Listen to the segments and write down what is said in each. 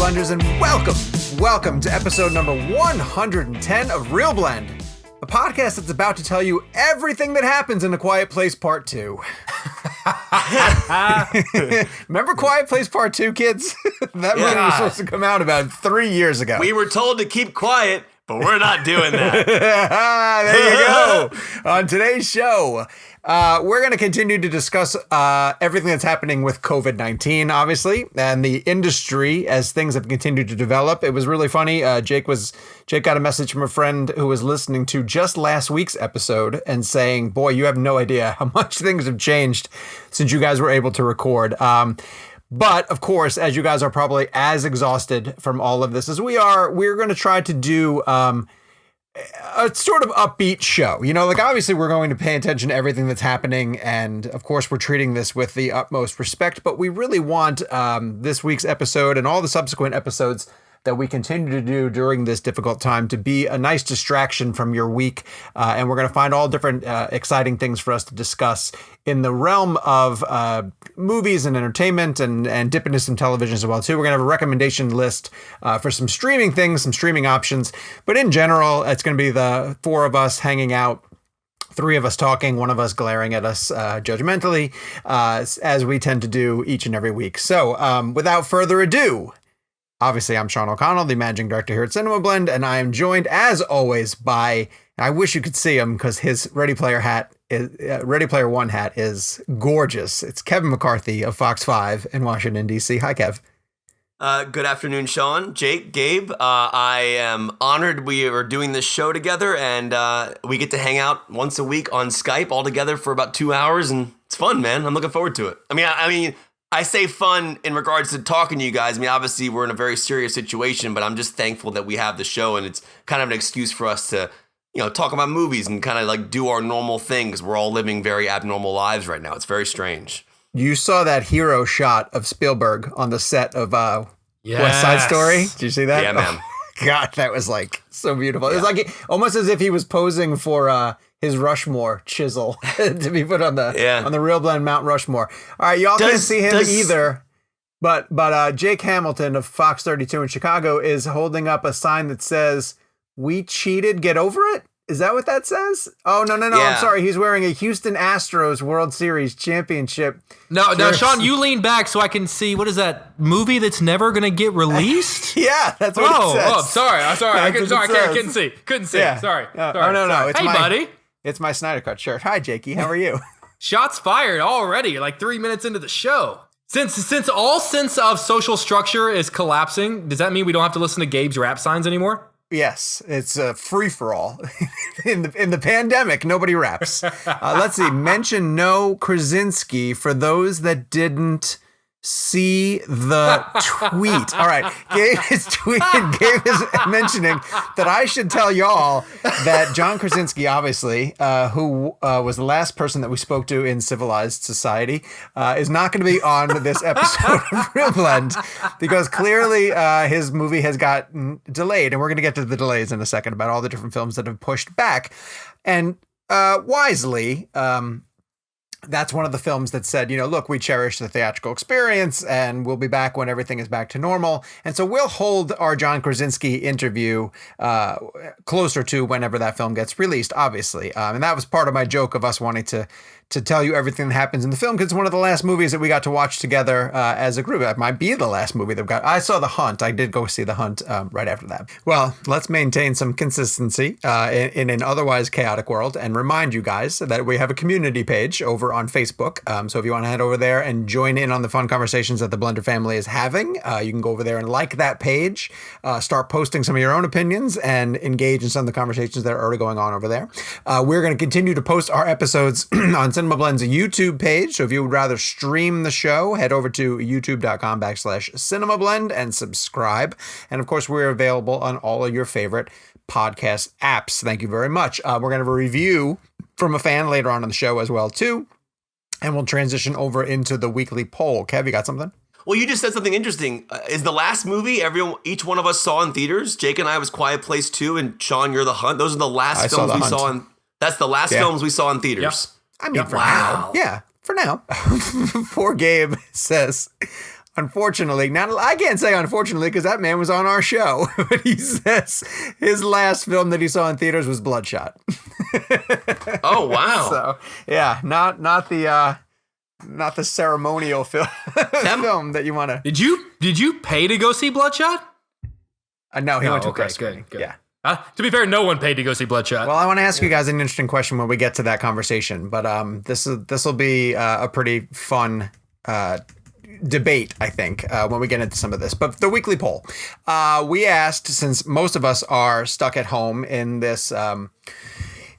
Blenders, and welcome to episode number 110 of ReelBlend, a podcast that's about to tell you everything that happens in A Quiet Place Part 2. Remember Quiet Place Part 2, kids? That movie was supposed to come out about 3 years ago. We were told to keep quiet, but we're not doing that. There you go. On today's show, we're going to continue to discuss everything that's happening with COVID-19, obviously, and the industry as things have continued to develop. It was really funny. Jake got a message from a friend who was listening to just last week's episode and saying, boy, you have no idea how much things have changed since you guys were able to record. But of course, as you guys are probably as exhausted from all of this as we are, we're going to try to do a sort of upbeat show. You know, like obviously we're going to pay attention to everything that's happening. And of course, we're treating this with the utmost respect. But we really want this week's episode and all the subsequent episodes that we continue to do during this difficult time to be a nice distraction from your week. And we're going to find all different exciting things for us to discuss in the realm of movies and entertainment and dip into some television as well, too. We're going to have a recommendation list for some streaming things, some streaming options. But in general, it's going to be the four of us hanging out. Three of us talking, one of us glaring at us judgmentally, as we tend to do each and every week. So without further ado, obviously, I'm Sean O'Connell, the managing director here at CinemaBlend, and I am joined, as always, by, I wish you could see him because his Ready Player One hat is gorgeous. It's Kevin McCarthy of Fox 5 in Washington, D.C. Hi, Kev. Good afternoon, Sean, Jake, Gabe. I am honored we are doing this show together, and we get to hang out once a week on Skype all together for about 2 hours, and it's fun, man. I'm looking forward to it. I mean, I say fun in regards to talking to you guys. I mean, obviously, we're in a very serious situation, but I'm just thankful that we have the show, and it's kind of an excuse for us to, talk about movies and kind of like do our normal thing because we're all living very abnormal lives right now. It's very strange. You saw that hero shot of Spielberg on the set of West Side Story? Did you see that? Yeah, man. Oh, God, that was like so beautiful. Yeah. It was like almost as if he was posing for his Rushmore chisel to be put on the ReelBlend Mount Rushmore. All right, y'all can't see him either, but Jake Hamilton of Fox 32 in Chicago is holding up a sign that says, "We cheated, get over it." Is that what that says? Oh, no. Yeah. I'm sorry. He's wearing a Houston Astros World Series championship. No, Sean, you lean back so I can see. What is that movie that's never going to get released? Yeah, that's what it says. Oh, sorry. I couldn't see. Yeah. Sorry. Oh, no. Hey, buddy. It's my Snyder Cut shirt. Hi, Jakey. How are you? Shots fired already. You're like 3 minutes into the show. Since all sense of social structure is collapsing, does that mean we don't have to listen to Gabe's rap signs anymore? Yes, it's a free-for-all. in the pandemic, nobody raps. Let's see. Mention no Krasinski for those that didn't see the tweet. All right. Gabe is mentioning that I should tell y'all that John Krasinski, obviously, who was the last person that we spoke to in civilized society, is not going to be on this episode of ReelBlend because clearly his movie has gotten delayed. And we're going to get to the delays in a second about all the different films that have pushed back. And wisely, that's one of the films that said, look, we cherish the theatrical experience and we'll be back when everything is back to normal. And so we'll hold our John Krasinski interview closer to whenever that film gets released, obviously. And that was part of my joke of us wanting to tell you everything that happens in the film because it's one of the last movies that we got to watch together as a group. It might be the last movie that we got. I saw The Hunt. I did go see The Hunt right after that. Well, let's maintain some consistency in an otherwise chaotic world and remind you guys that we have a community page over on Facebook. So if you want to head over there and join in on the fun conversations that the Blender family is having, you can go over there and like that page, start posting some of your own opinions and engage in some of the conversations that are already going on over there. We're going to continue to post our episodes on CinemaBlend's YouTube page. So if you would rather stream the show, head over to youtube.com/CinemaBlend and subscribe. And of course, we're available on all of your favorite podcast apps. Thank you very much. We're going to have a review from a fan later on in the show as well, too. And we'll transition over into the weekly poll. Kev, you got something? Well, you just said something interesting. Is the last movie each one of us saw in theaters? Jake and I was Quiet Place 2, and Sean, you're The Hunt. Those are the last films we saw in. That's the last films we saw in theaters. I mean, for now. Yeah, for now. Poor Gabe says, unfortunately, now I can't say unfortunately because that man was on our show, but he says his last film that he saw in theaters was Bloodshot. Oh, wow. So yeah, not the ceremonial film that you want to. Did you pay to go see Bloodshot? No, he went to a okay, press screening. good. Yeah. To be fair, no one paid to go see Bloodshot. Well, I want to ask you guys an interesting question when we get to that conversation, but this will be a pretty fun debate, I think, when we get into some of this. But the weekly poll, we asked, since most of us are stuck at home in this.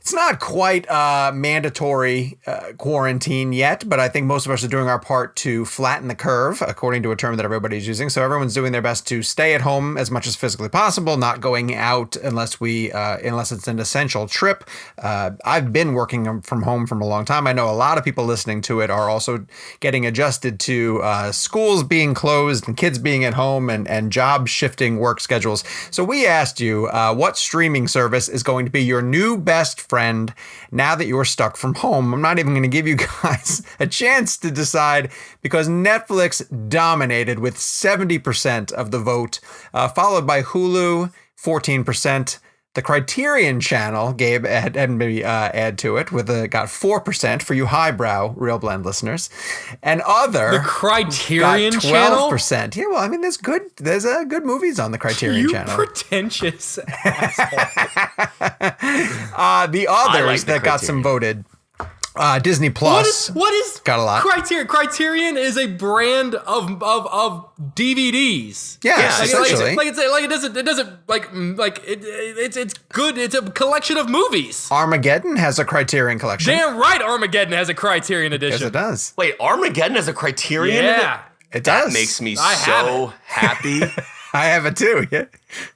It's not quite mandatory quarantine yet, but I think most of us are doing our part to flatten the curve, according to a term that everybody's using. So everyone's doing their best to stay at home as much as physically possible, not going out unless it's an essential trip. I've been working from home for a long time. I know a lot of people listening to it are also getting adjusted to schools being closed and kids being at home and job shifting work schedules. So we asked you what streaming service is going to be your new best friend now that you're stuck from home. I'm not even going to give you guys a chance to decide because Netflix dominated with 70% of the vote, followed by Hulu, 14%. The Criterion Channel, Gabe had maybe add to it, got 4% for you highbrow ReelBlend listeners, and other the Criterion got 12%. Channel. Yeah, well, I mean, there's good movies on the Criterion Channel. You pretentious asshole. The others that got some voted. Disney Plus. What is got a lot. Criterion? Criterion is a brand of DVDs. Yeah, essentially. It's good. It's a collection of movies. Armageddon has a Criterion collection. Damn right, Armageddon has a Criterion edition. Yes, it does. Wait, Armageddon has a Criterion? Yeah, it does. That makes me so happy. I have it too. Yeah.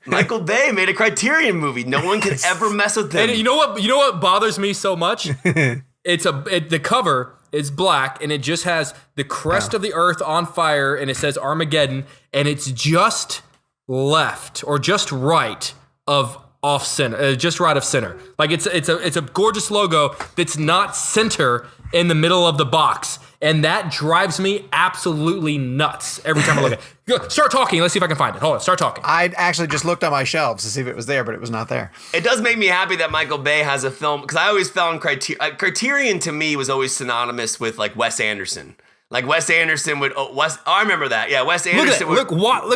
Michael Bay made a Criterion movie. No one can ever mess with him. And you know what bothers me so much? The cover is black and it just has the crest of the earth on fire and it says Armageddon and it's just left or just right of off center, just right of center. Like it's a gorgeous logo that's not center in the middle of the box. And that drives me absolutely nuts every time I look at it. Start talking. Let's see if I can find it. Hold on. Start talking. I actually just looked on my shelves to see if it was there, but it was not there. It does make me happy that Michael Bay has a film, because I always found Criterion to me was always synonymous with like Wes Anderson. Like Wes Anderson would, I remember that. Yeah, Wes Anderson look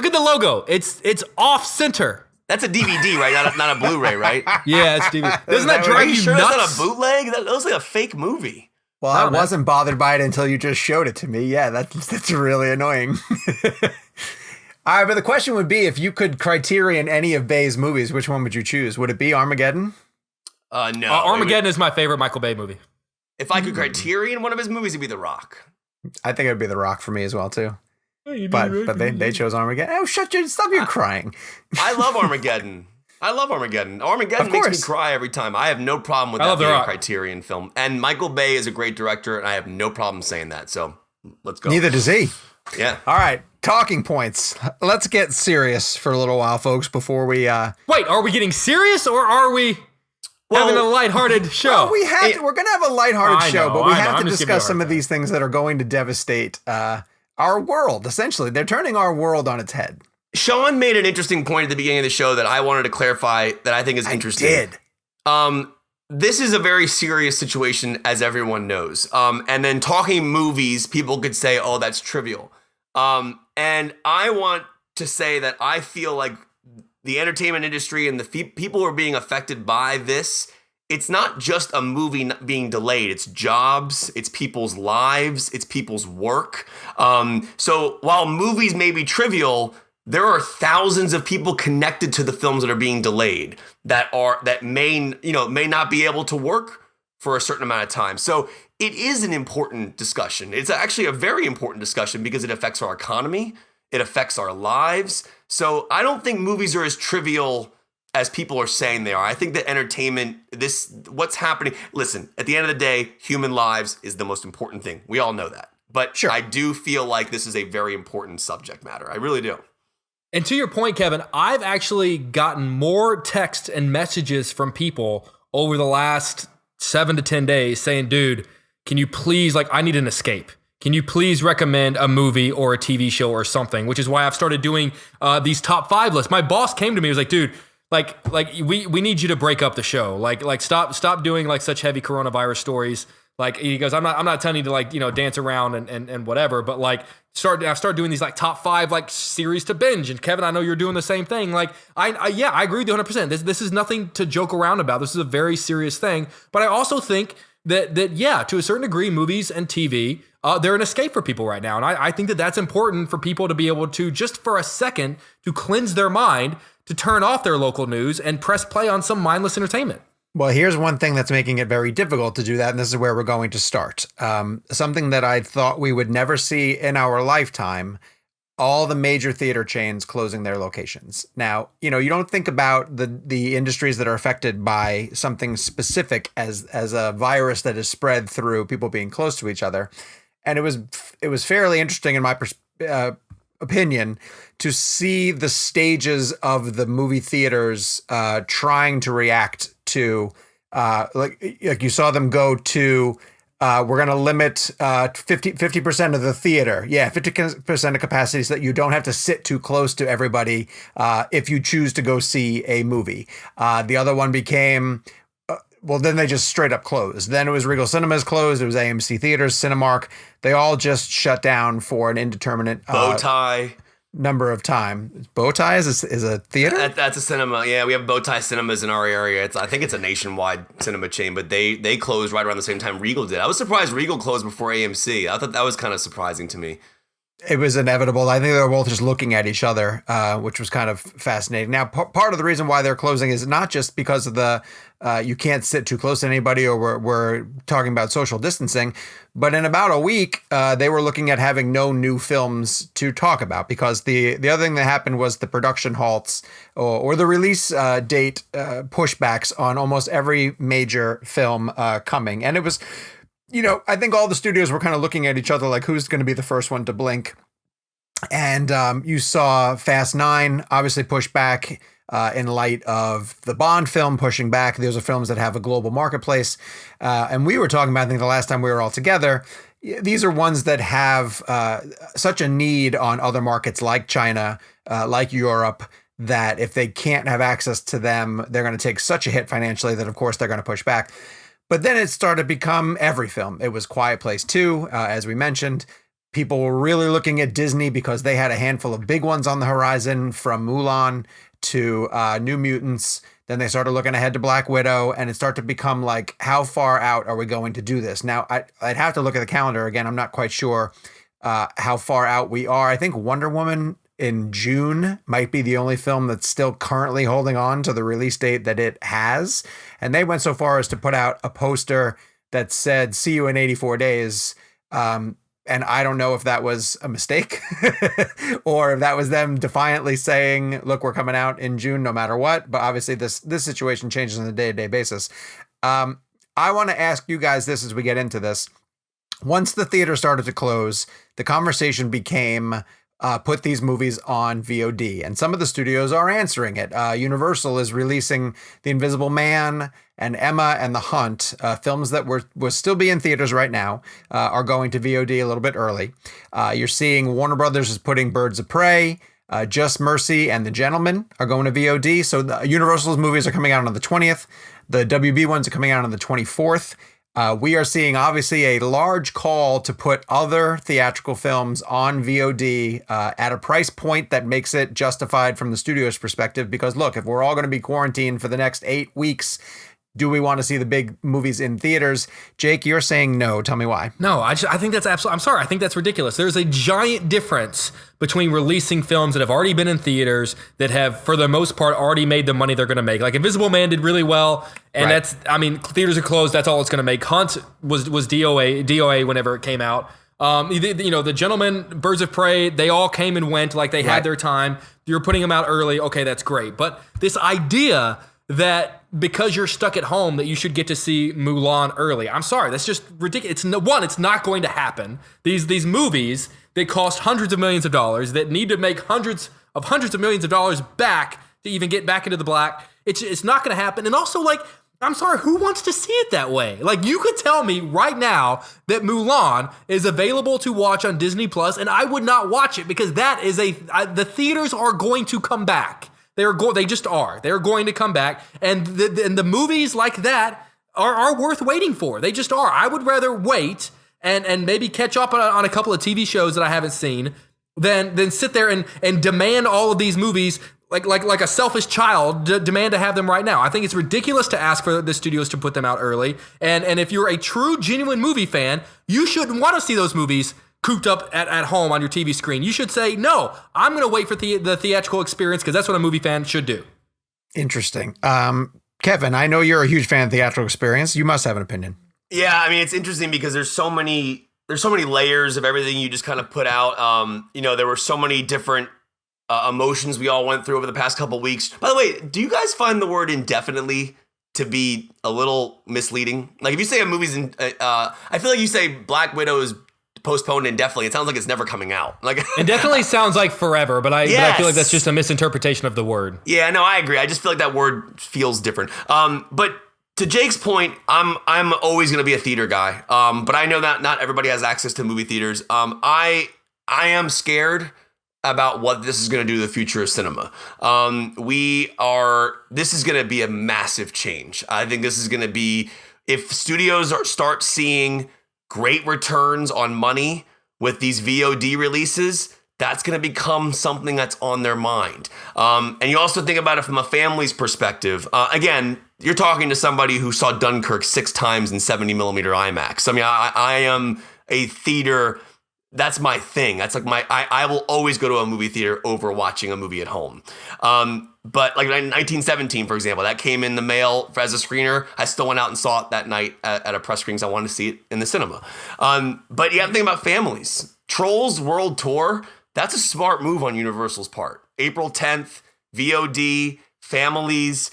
at the logo. It's off center. That's a DVD, right? Not a Blu-ray, right? Yeah, it's DVD. Doesn't that drive you sure nuts? That's not a bootleg? That looks like a fake movie. Well, I wasn't bothered by it until you just showed it to me. Yeah, that's really annoying. All right, but the question would be, if you could Criterion any of Bay's movies, which one would you choose? Would it be Armageddon? No. Armageddon is my favorite Michael Bay movie. If I could Criterion one of his movies, it'd be The Rock. I think it would be The Rock for me as well, too. But they chose Armageddon. Oh, stop your crying. I love Armageddon. Armageddon makes me cry every time. I have no problem with that being a Criterion film. And Michael Bay is a great director, and I have no problem saying that. So let's go. Neither does he. Yeah. All right. Talking points. Let's get serious for a little while, folks, before we... Wait, are we getting serious or are we having a lighthearted show? Well, we're going to have a lighthearted show, but we have to discuss some of these things that are going to devastate our world, essentially. They're turning our world on its head. Sean made an interesting point at the beginning of the show that I wanted to clarify that I think is interesting. I did. This is a very serious situation, as everyone knows. And then talking movies, people could say, oh, that's trivial. And I want to say that I feel like the entertainment industry and the people who are being affected by this, it's not just a movie being delayed. It's jobs, it's people's lives, it's people's work. So while movies may be trivial, there are thousands of people connected to the films that are being delayed that may not be able to work for a certain amount of time. So it is an important discussion. It's actually a very important discussion because it affects our economy. It affects our lives. So I don't think movies are as trivial as people are saying they are. I think that entertainment, what's happening, listen, at the end of the day, human lives is the most important thing. We all know that. But sure. I do feel like this is a very important subject matter. I really do. And to your point, Kevin, I've actually gotten more texts and messages from people over the last 7 to 10 days saying, dude, can you please, I need an escape. can you please recommend a movie or a TV show or something? Which is why I've started doing these top 5 lists. My boss came to me and was like, dude, like we need you to break up the show. Like stop doing like such heavy coronavirus stories. Like he goes, I'm not telling you to like, dance around and whatever, but like I've started doing these like top 5 like series to binge. And Kevin, I know you're doing the same thing. Like I agree with you 100%. This is nothing to joke around about. This is a very serious thing. But I also think that to a certain degree, movies and TV, they're an escape for people right now. And I think that that's important for people to be able to, just for a second, to cleanse their mind, to turn off their local news and press play on some mindless entertainment. Well, here's one thing that's making it very difficult to do that, and this is where we're going to start. Something that I thought we would never see in our lifetime, all the major theater chains closing their locations. Now, you don't think about the industries that are affected by something specific as a virus that is spread through people being close to each other. And it was fairly interesting in my opinion to see the stages of the movie theaters trying to react to like you saw them go to we're going to limit 50% of the theater. Yeah, 50% of capacity so that you don't have to sit too close to everybody if you choose to go see a movie. The other one became then they just straight up closed. Then it was Regal Cinemas closed. It was AMC Theaters, Cinemark. They all just shut down for an indeterminate Bowtie number of time. Bowtie is a theater? That's a cinema. Yeah, we have Bowtie Cinemas in our area. I think it's a nationwide cinema chain, but they closed right around the same time Regal did. I was surprised Regal closed before AMC. I thought that was kind of surprising to me. It was inevitable. I think they were both just looking at each other, which was kind of fascinating. Now, part of the reason why they're closing is not just because of the you can't sit too close to anybody, or we're talking about social distancing, but in about a week, they were looking at having no new films to talk about, because the other thing that happened was the production halts or the release date pushbacks on almost every major film coming. And it was... I think all the studios were kind of looking at each other like, who's going to be the first one to blink? And you saw Fast 9 obviously push back in light of the Bond film pushing back. Those are films that have a global marketplace. And we were talking about, I think the last time we were all together, these are ones that have such a need on other markets like China, like Europe, that if they can't have access to them, they're going to take such a hit financially that, of course, they're going to push back. But then it started to become every film. It was Quiet Place 2, as we mentioned. People were really looking at Disney because they had a handful of big ones on the horizon, from Mulan to New Mutants. Then they started looking ahead to Black Widow, and it started to become like, how far out are we going to do this? Now, I'd have to look at the calendar again. I'm not quite sure how far out we are. I think Wonder Woman in June might be the only film that's still currently holding on to the release date that it has. And they went so far as to put out a poster that said, "See you in 84 days." And I don't know if that was a mistake or if that was them defiantly saying, look, we're coming out in June no matter what. But obviously this situation changes on a day-to-day basis. I want to ask you guys this as we get into this. Once the theater started to close, the conversation became... put these movies on VOD, and some of the studios are answering it. Universal is releasing The Invisible Man and Emma and The Hunt, films that will still be in theaters right now, are going to VOD a little bit early. You're seeing Warner Brothers is putting Birds of Prey, Just Mercy, and The Gentleman are going to VOD. So the Universal's movies are coming out on the 20th. The WB ones are coming out on the 24th. We are seeing obviously a large call to put other theatrical films on VOD at a price point that makes it justified from the studio's perspective. Because look, if we're all going to be quarantined for the next 8 weeks, do we want to see the big movies in theaters? Jake, you're saying no. Tell me why. No, I think that's absolutely... I'm sorry. I think that's ridiculous. There's a giant difference between releasing films that have already been in theaters that have, for the most part, already made the money they're going to make. Like Invisible Man did really well, and right. Theaters are closed. That's all it's going to make. Hunt was DOA whenever it came out. The Gentleman, Birds of Prey, they all came and went like they had their time. You're putting them out early. Okay, that's great. But this idea that because you're stuck at home that you should get to see Mulan early. I'm sorry, that's just ridiculous. It's not going to happen. These movies that cost hundreds of millions of dollars, that need to make hundreds of millions of dollars back to even get back into the black, it's not going to happen. And also, like, I'm sorry, who wants to see it that way? Like, you could tell me right now that Mulan is available to watch on Disney Plus, and I would not watch it because that is the theaters are going to come back. They just are. They're going to come back, and the movies like that are worth waiting for. They just are. I would rather wait and maybe catch up on a couple of TV shows that I haven't seen than sit there and demand all of these movies like a selfish child demand to have them right now. I think it's ridiculous to ask for the studios to put them out early. And if you're a true, genuine movie fan, you shouldn't want to see those movies cooped up at home on your TV screen. You should say, no, I'm going to wait for the theatrical experience because that's what a movie fan should do. Interesting. Kevin, I know you're a huge fan of theatrical experience. You must have an opinion. Yeah, I mean, it's interesting because there's so many layers of everything you just kind of put out. There were so many different emotions we all went through over the past couple weeks. By the way, do you guys find the word indefinitely to be a little misleading? Like if you say a movie's I feel like you say Black Widow is postponed indefinitely. It sounds like it's never coming out. Like indefinitely sounds like forever, but I feel like that's just a misinterpretation of the word. Yeah, no, I agree. I just feel like that word feels different. But to Jake's point, I'm always going to be a theater guy. But I know that not everybody has access to movie theaters. I am scared about what this is going to do to the future of cinema. This is going to be a massive change. I think this is going to be, if studios start seeing great returns on money with these VOD releases, that's going to become something that's on their mind. And you also think about it from a family's perspective. Again, you're talking to somebody who saw Dunkirk 6 times in 70 millimeter IMAX. I mean, I am a theater. That's my thing. That's like I will always go to a movie theater over watching a movie at home. But like in 1917, for example, that came in the mail as a screener. I still went out and saw it that night at a press screening because I wanted to see it in the cinema. But you have to think about families. Trolls World Tour, that's a smart move on Universal's part. April 10th, VOD, families.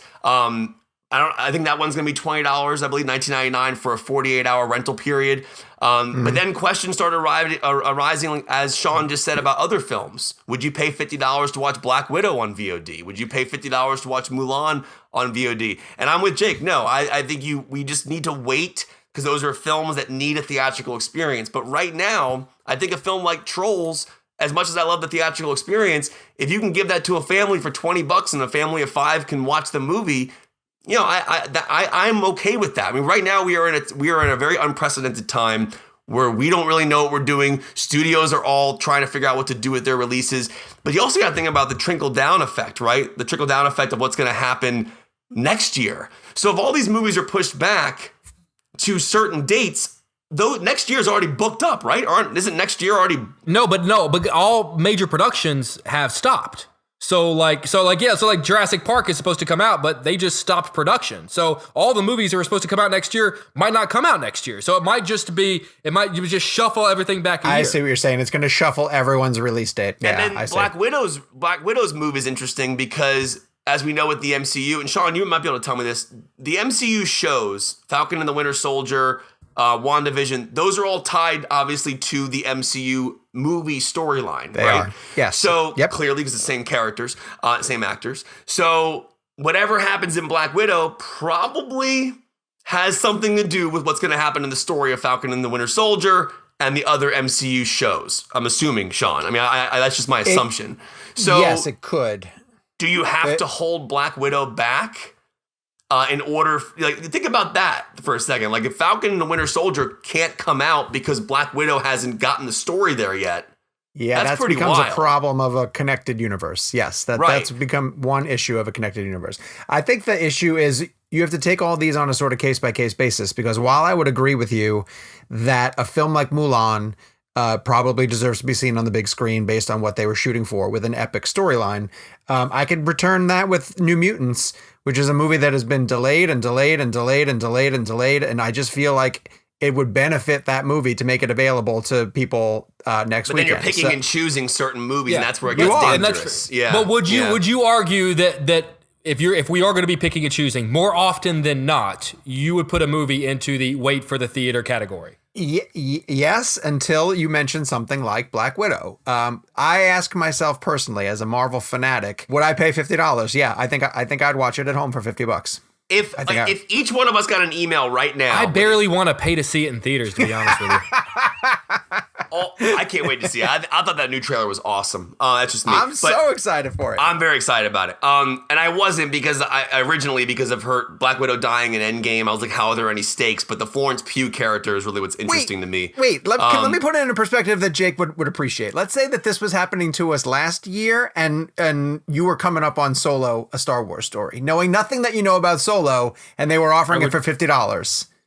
I think that one's going to be $20, I believe $19.99 for a 48-hour rental period. But then questions started arising, as Sean just said, about other films. Would you pay $50 to watch Black Widow on VOD? Would you pay $50 to watch Mulan on VOD? And I'm with Jake. No, I think we just need to wait because those are films that need a theatrical experience. But right now, I think a film like Trolls, as much as I love the theatrical experience, if you can give that to a family for $20 and a family of 5 can watch the movie, I'm okay with that. I mean, right now we are in a very unprecedented time where we don't really know what we're doing. Studios are all trying to figure out what to do with their releases. But you also got to think about the trickle down effect, right? The trickle down effect of what's going to happen next year. So if all these movies are pushed back to certain dates, though next year is already booked up, right? Isn't next year already? No, but all major productions have stopped. So Jurassic Park is supposed to come out, but they just stopped production. So all the movies that were supposed to come out next year might not come out next year. So it might just shuffle everything back a year. I see what you're saying. It's going to shuffle everyone's release date. And then Black Widow's move is interesting because, as we know with the MCU, and Sean, you might be able to tell me this, the MCU shows, Falcon and the Winter Soldier, WandaVision, those are all tied, obviously, to the MCU movie storyline, They right? are. Yes. So clearly, because it's the same characters, same actors. So whatever happens in Black Widow probably has something to do with what's going to happen in the story of Falcon and the Winter Soldier and the other MCU shows. I'm assuming, Sean. I mean, that's just my assumption. So yes, it could. Do you have to hold Black Widow back? In order, think about that for a second. Like if Falcon and the Winter Soldier can't come out because Black Widow hasn't gotten the story there yet. Yeah, that becomes a problem of a connected universe. Yes, that's become one issue of a connected universe. I think the issue is you have to take all these on a sort of case-by-case basis, because while I would agree with you that a film like Mulan probably deserves to be seen on the big screen based on what they were shooting for with an epic storyline, I could return that with New Mutants, which is a movie that has been delayed and delayed and delayed and delayed and delayed. And I just feel like it would benefit that movie to make it available to people next weekend. But then you're picking and choosing certain movies, and that's where it gets dangerous. Yeah. But would you argue that if we are going to be picking and choosing, more often than not, you would put a movie into the wait for the theater category? Yes, until you mention something like Black Widow. I ask myself personally, as a Marvel fanatic, would I pay $50? Yeah, I think I'd watch it at home for $50. If each one of us got an email right now, I barely want to pay to see it in theaters, to be honest with you. I can't wait to see it. I thought that new trailer was awesome. That's just me. I'm so excited for it. I'm very excited about it. And I wasn't because because of her Black Widow dying in Endgame. I was like, how are there any stakes? But the Florence Pugh character is really what's interesting to me. Wait, let me put it in a perspective that Jake would appreciate. Let's say that this was happening to us last year, and you were coming up on Solo, a Star Wars story, knowing nothing that you know about Solo, and they were offering it for $50.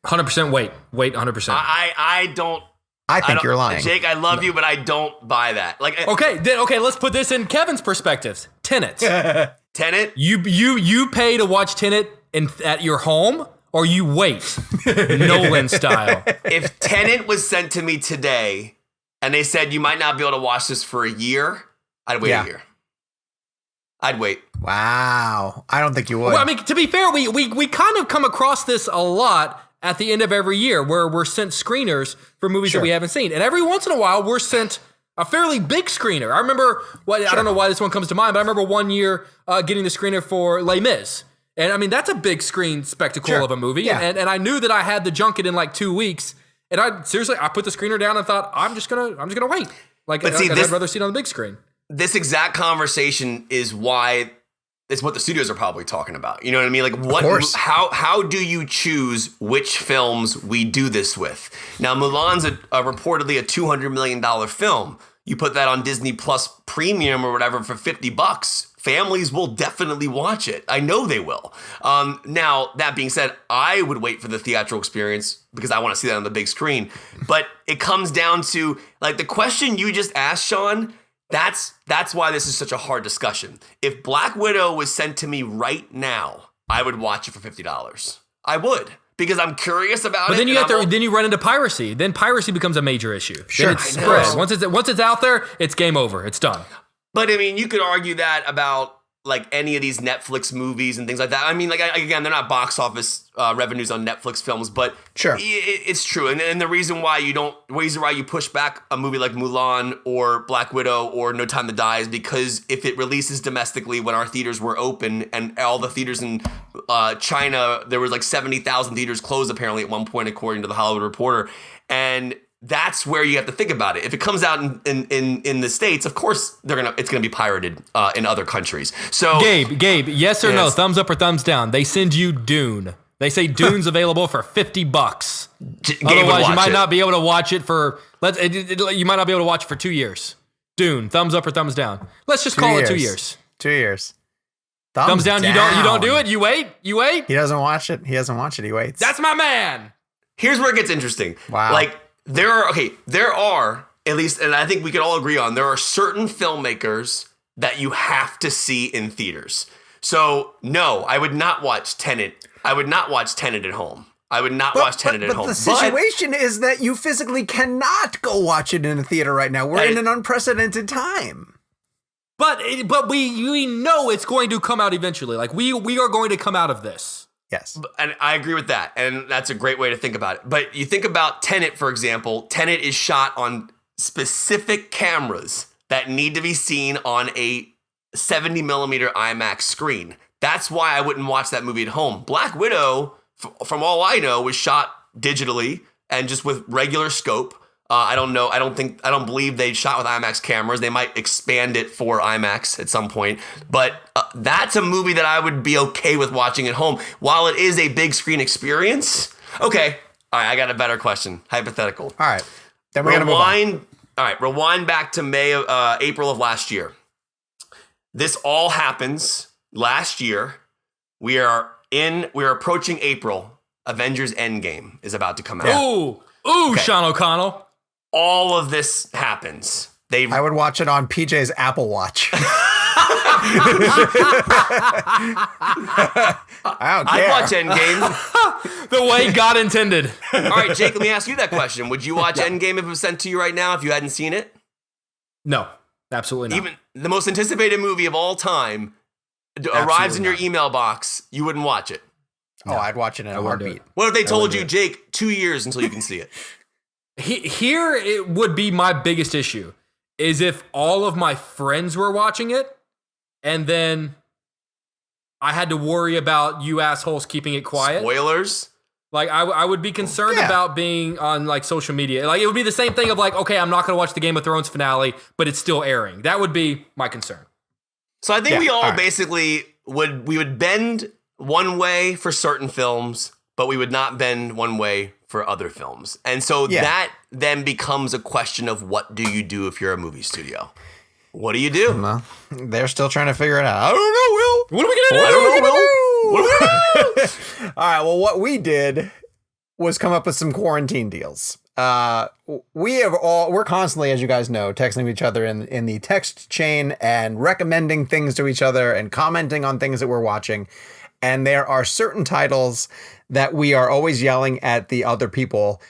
100% wait 100%. I don't. I think you're lying. Jake, I love you, but I don't buy that. Like, Okay, let's put this in Kevin's perspectives. Tenet. Tenet? You pay to watch Tenet at your home, or you wait, Nolan style. If Tenet was sent to me today, and they said you might not be able to watch this for a year, I'd wait a year. I'd wait. Wow. I don't think you would. Well, I mean, to be fair, we kind of come across this a lot at the end of every year, where we're sent screeners for movies that we haven't seen. And every once in a while, we're sent a fairly big screener. I remember, I don't know why this one comes to mind, but I remember one year getting the screener for Les Mis. And I mean, that's a big screen spectacle of a movie. Yeah. And I knew that I had the junket in like 2 weeks. And I put the screener down and thought, I'm just gonna wait. Like, I'd rather see it on the big screen. This exact conversation is why it's what the studios are probably talking about. You know what I mean? Like, how do you choose which films we do this with? Now, Mulan's reportedly a $200 million film. You put that on Disney Plus Premium or whatever for $50. Families will definitely watch it. I know they will. Now, that being said, I would wait for the theatrical experience because I want to see that on the big screen. But it comes down to, like, the question you just asked, Sean. That's why this is such a hard discussion. If Black Widow was sent to me right now, I would watch it for $50. I would, because I'm curious about it. But then you run into piracy. Then piracy becomes a major issue. Sure. Then it's spread. Once it's out there, it's game over. It's done. But I mean, you could argue that about like any of these Netflix movies and things like that. I mean, like, again, they're not box office revenues on Netflix films, but sure, it's true. And the reason why you push back a movie like Mulan or Black Widow or No Time to Die is because if it releases domestically when our theaters were open and all the theaters in China, there was like 70,000 theaters closed apparently at one point, according to the Hollywood Reporter. And that's where you have to think about it. If it comes out in the States, of course it's gonna be pirated in other countries. So Gabe, yes or no, thumbs up or thumbs down? They send you Dune. They say Dune's available for $50. Otherwise, you might not be able to watch it for. You might not be able to watch it for 2 years. Dune, thumbs up or thumbs down? Let's just call it 2 years. 2 years. Thumbs down. You don't do it. You wait. He doesn't watch it. He waits. That's my man. Here's where it gets interesting. Wow. Like, there are, at least, and I think we could all agree on, there are certain filmmakers that you have to see in theaters. So, no, I would not watch Tenet. I would not watch Tenet at home. I would not watch Tenet at home. But the situation is that you physically cannot go watch it in a theater right now. We're in an unprecedented time. But we know it's going to come out eventually. Like, we are going to come out of this. Yes. And I agree with that. And that's a great way to think about it. But you think about Tenet, for example. Tenet is shot on specific cameras that need to be seen on a 70 millimeter IMAX screen. That's why I wouldn't watch that movie at home. Black Widow, from all I know, was shot digitally and just with regular scope. I don't know. I don't believe they shot with IMAX cameras. They might expand it for IMAX at some point. But that's a movie that I would be okay with watching at home. While it is a big screen experience. Okay. All right. I got a better question. Hypothetical. All right. Then we're going to move on. All right. Rewind back to April of last year. This all happens last year. We are approaching April. Avengers Endgame is about to come out. Ooh, okay. Sean O'Connell. All of this happens. I would watch it on PJ's Apple Watch. I don't care. I'd watch Endgame. The way God intended. All right, Jake, let me ask you that question. Would you watch Endgame if it was sent to you right now if you hadn't seen it? No, absolutely not. Even the most anticipated movie of all time arrives in your email box, you wouldn't watch it. No. Oh, I'd watch it in a heartbeat. What if they told you, Jake, 2 years until you can see it? Here it would be my biggest issue is if all of my friends were watching it and then I had to worry about you assholes keeping it quiet. Spoilers. Like I would be concerned about being on like social media. Like it would be the same thing of like, okay, I'm not going to watch the Game of Thrones finale, but it's still airing. That would be my concern. So I think we all basically would bend one way for certain films, but we would not bend one way for other films. And so that then becomes a question of what do you do if you're a movie studio? What do you do? Well, they're still trying to figure it out. I don't know, Will. What are we going to do? I don't know, Will. What are we gonna do? All right. Well, what we did was come up with some quarantine deals. We're constantly, as you guys know, texting each other in the text chain and recommending things to each other and commenting on things that we're watching. And there are certain titles that we are always yelling at the other people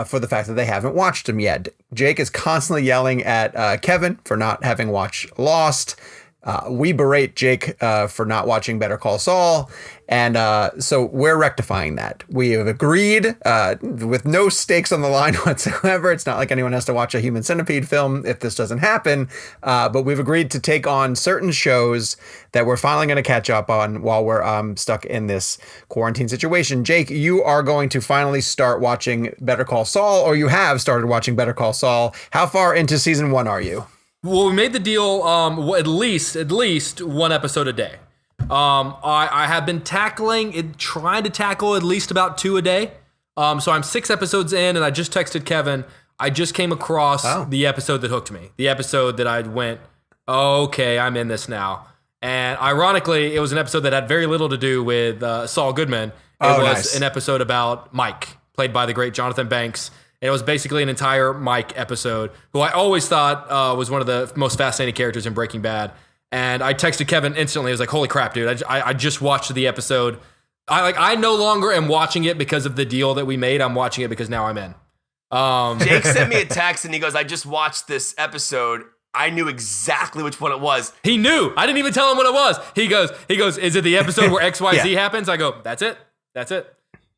for the fact that they haven't watched them yet. Jake is constantly yelling at Kevin for not having watched Lost. We berate Jake for not watching Better Call Saul. And so we're rectifying that. We have agreed with no stakes on the line whatsoever. It's not like anyone has to watch a Human Centipede film if this doesn't happen. But we've agreed to take on certain shows that we're finally going to catch up on while we're stuck in this quarantine situation. Jake, you are going to finally start watching Better Call Saul, or you have started watching Better Call Saul. How far into season 1 are you? Well, we made the deal at least one episode a day. I have been trying to tackle at least about 2 a day. So I'm 6 episodes in, and I just texted Kevin. I just came across the episode that hooked me. The episode that I went, okay, I'm in this now. And ironically, it was an episode that had very little to do with Saul Goodman. It was an episode about Mike, played by the great Jonathan Banks. And it was basically an entire Mike episode, who I always thought was one of the most fascinating characters in Breaking Bad. And I texted Kevin instantly. I was like, holy crap, dude. I just watched the episode. I no longer am watching it because of the deal that we made. I'm watching it because now I'm in. Jake sent me a text and he goes, I just watched this episode. I knew exactly which one it was. He knew. I didn't even tell him what it was. He goes, is it the episode where XYZ happens? I go, that's it.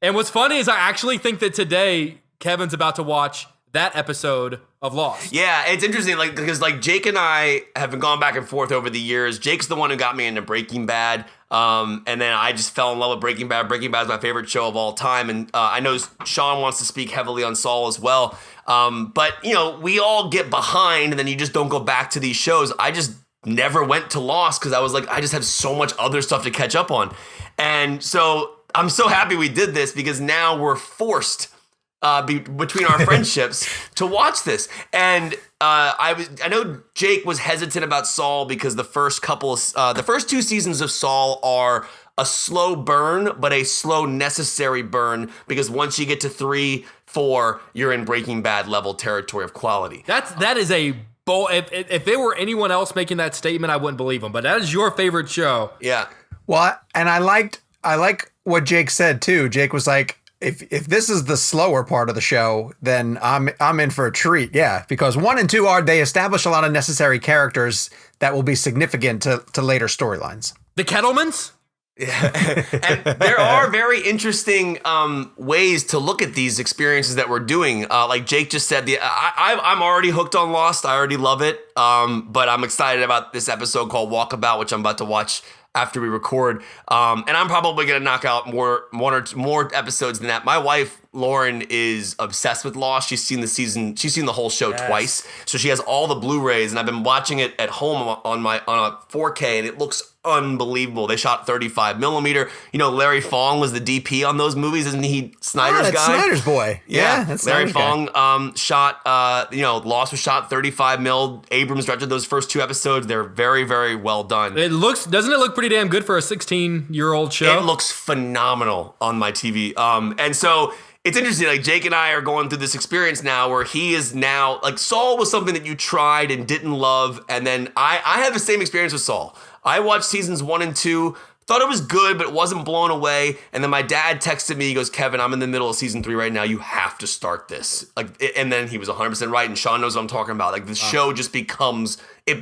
And what's funny is I actually think that today Kevin's about to watch that episode of Lost. Yeah, it's interesting, because Jake and I have been going back and forth over the years. Jake's the one who got me into Breaking Bad, and then I just fell in love with Breaking Bad. Breaking Bad is my favorite show of all time, and I know Sean wants to speak heavily on Saul as well. But we all get behind, and then you just don't go back to these shows. I just never went to Lost because I was like, I just have so much other stuff to catch up on, and so I'm so happy we did this because now we're forced. Between our friendships to watch this. And I know Jake was hesitant about Saul because the first 2 seasons of Saul are a slow burn, but a slow necessary burn, because once you get to 3, 4, you're in Breaking Bad level territory of quality. That is a bold. If there were anyone else making that statement, I wouldn't believe him. But that is your favorite show. Yeah. Well, and I like what Jake said too. Jake was like, If this is the slower part of the show, then I'm in for a treat. Yeah, because 1 and 2 they establish a lot of necessary characters that will be significant to later storylines. The Kettlemans? Yeah. And there are very interesting ways to look at these experiences that we're doing. Like Jake just said, I'm already hooked on Lost. I already love it. But I'm excited about this episode called Walkabout, which I'm about to watch after we record. And I'm probably going to knock out one or two more episodes than that. My wife, Lauren, is obsessed with Lost. She's seen the whole show twice. So she has all the Blu-rays, and I've been watching it at home on a 4K, and it looks unbelievable. They shot 35 millimeter. Larry Fong was the DP on those movies. Isn't he Snyder's guy? Snyder's boy. Yeah, that's Larry Fong shot, Lost was shot 35 mil. Abrams directed those first 2 episodes. They're very, very well done. Doesn't it look pretty damn good for a 16-year-old show? It looks phenomenal on my TV. And so it's interesting, Jake and I are going through this experience now where he is now, Saul was something that you tried and didn't love, and then I had the same experience with Saul. I watched seasons 1 and 2, thought it was good, but it wasn't blown away, and then my dad texted me, he goes, Kevin, I'm in the middle of season 3 right now, you have to start this. And then he was 100% right, and Sean knows what I'm talking about. The show just becomes, I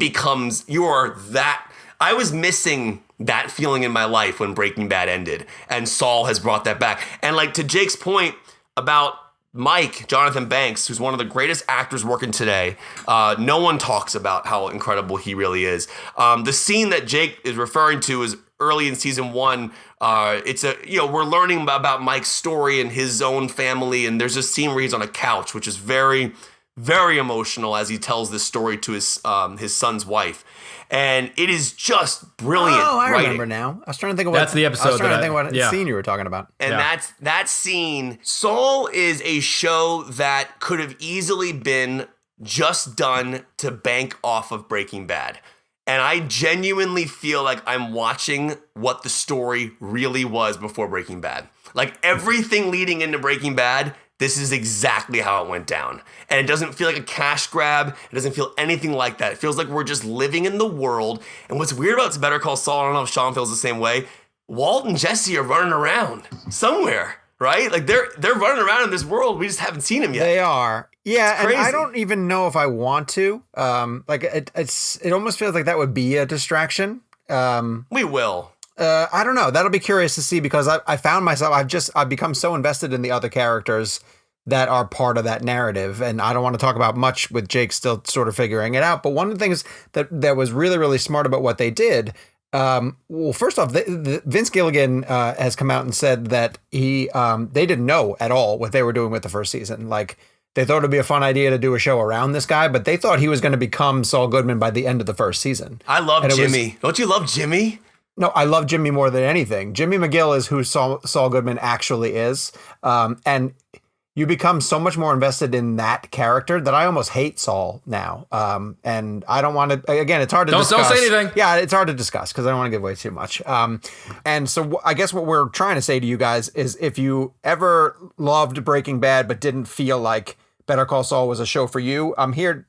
was missing that feeling in my life when Breaking Bad ended, and Saul has brought that back. And to Jake's point about Mike, Jonathan Banks, who's one of the greatest actors working today, no one talks about how incredible he really is. The scene that Jake is referring to is early in season 1. We're learning about Mike's story and his own family, and there's a scene where he's on a couch, which is very, very emotional as he tells this story to his son's wife. And it is just brilliant. Oh, I writing. remember now. I was trying to think of That's the episode. I was trying to think what scene you were talking about. And that's that scene. Saul is a show that could have easily been just done to bank off of Breaking Bad. And I genuinely feel like I'm watching what the story really was before Breaking Bad. Like everything leading into Breaking Bad, this is exactly how it went down. And it doesn't feel like a cash grab. It doesn't feel anything like that. It feels like we're just living in the world. And what's weird about Better Call Saul, I don't know if Sean feels the same way, Walt and Jesse are running around somewhere, right? Like they're running around in this world. We just haven't seen them yet. They are. Yeah, It's and I crazy. don't even know if I want to. It almost feels like that would be a distraction. We will. I don't know. That'll be curious to see because I found myself, I've become so invested in the other characters that are part of that narrative. And I don't want to talk about much with Jake still sort of figuring it out. But one of the things that was really, really smart about what they did, well, first off, Vince Gilligan has come out and said that they didn't know at all what they were doing with the first season. Like they thought it'd be a fun idea to do a show around this guy, but they thought he was going to become Saul Goodman by the end of the first season. I love Jimmy. Don't you love Jimmy? No, I love Jimmy more than anything. Jimmy McGill is who Saul Goodman actually is. And you become so much more invested in that character that I almost hate Saul now. And I don't want to, again, it's hard to discuss. Don't say anything. Yeah, it's hard to discuss because I don't want to give away too much. And so I guess what we're trying to say to you guys is if you ever loved Breaking Bad but didn't feel like Better Call Saul was a show for you,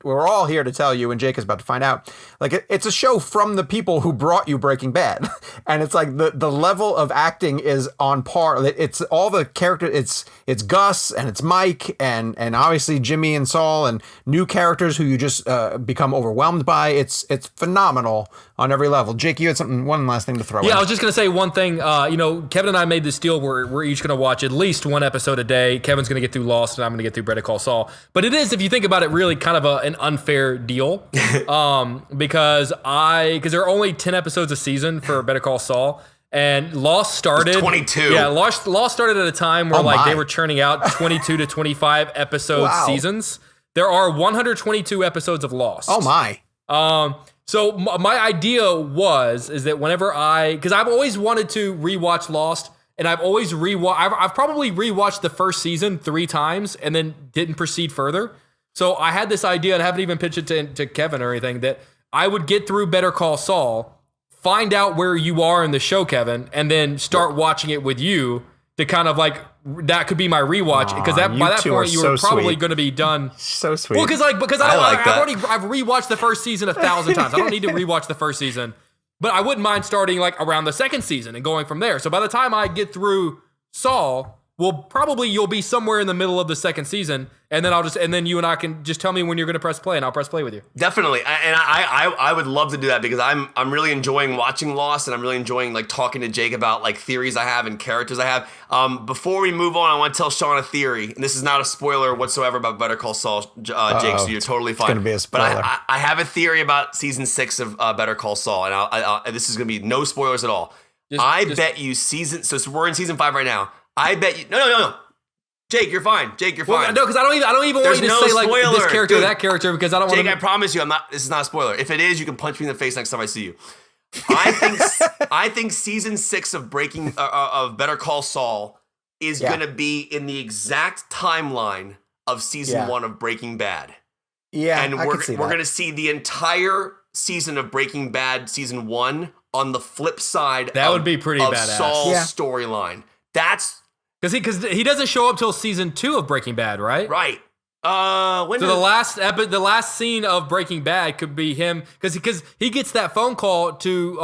we're all here to tell you, and Jake is about to find out, like it's a show from the people who brought you Breaking Bad. And it's like the level of acting is on par. It's all the characters, it's Gus and it's Mike and obviously Jimmy and Saul and new characters who you just become overwhelmed by. It's phenomenal on every level. Jake, you had one last thing to throw in. Yeah, I was just going to say one thing. Kevin and I made this deal where we're each going to watch at least one episode a day. Kevin's going to get through Lost and I'm going to get through Better Call Saul. But it is, if you think about it, really kind of an unfair deal because there are only 10 episodes a season for Better Call Saul. And Lost started 22. Yeah, Lost started at a time where they were churning out 22 to 25 episode seasons. There are 122 episodes of Lost. Oh my. So my idea is that whenever because I've always wanted to rewatch Lost, and I've always I've probably rewatched the first season 3 times and then didn't proceed further. So I had this idea, and I haven't even pitched it to Kevin or anything, that I would get through Better Call Saul, find out where you are in the show, Kevin, and then start watching it with you to kind of like, that could be my rewatch, because by that point you were probably going to be done. So sweet. Well, because I've rewatched the first season 1,000 times. I don't need to rewatch the first season, but I wouldn't mind starting like around the second season and going from there. So by the time I get through Saul, you'll be somewhere in the middle of the second season, and then you and I can just tell me when you're going to press play, and I'll press play with you. Definitely, and I would love to do that because I'm really enjoying watching Lost, and I'm really enjoying like talking to Jake about like theories I have and characters I have. Before we move on, I want to tell Sean a theory, and this is not a spoiler whatsoever about Better Call Saul, Jake. So you're totally fine. It's going to be a spoiler. But I have a theory about season 6 of Better Call Saul, and this is going to be no spoilers at all. Bet you So we're in season 5 right now. I bet you. No. Jake, you're fine. Jake, you're fine. No, because I don't even want you to say like spoiler, this character, dude. That character, because I don't want to. Jake, I promise you, this is not a spoiler. If it is, you can punch me in the face next time I see you. I think season 6 of of Better Call Saul is gonna be in the exact timeline of season 1 of Breaking Bad. Yeah, and we're gonna see the entire season of Breaking Bad, season 1, on the flip side. That would be pretty of badass. Saul's storyline. That's because he doesn't show up till season 2 of Breaking Bad, right? Right. The last scene of Breaking Bad could be him because he gets that phone call to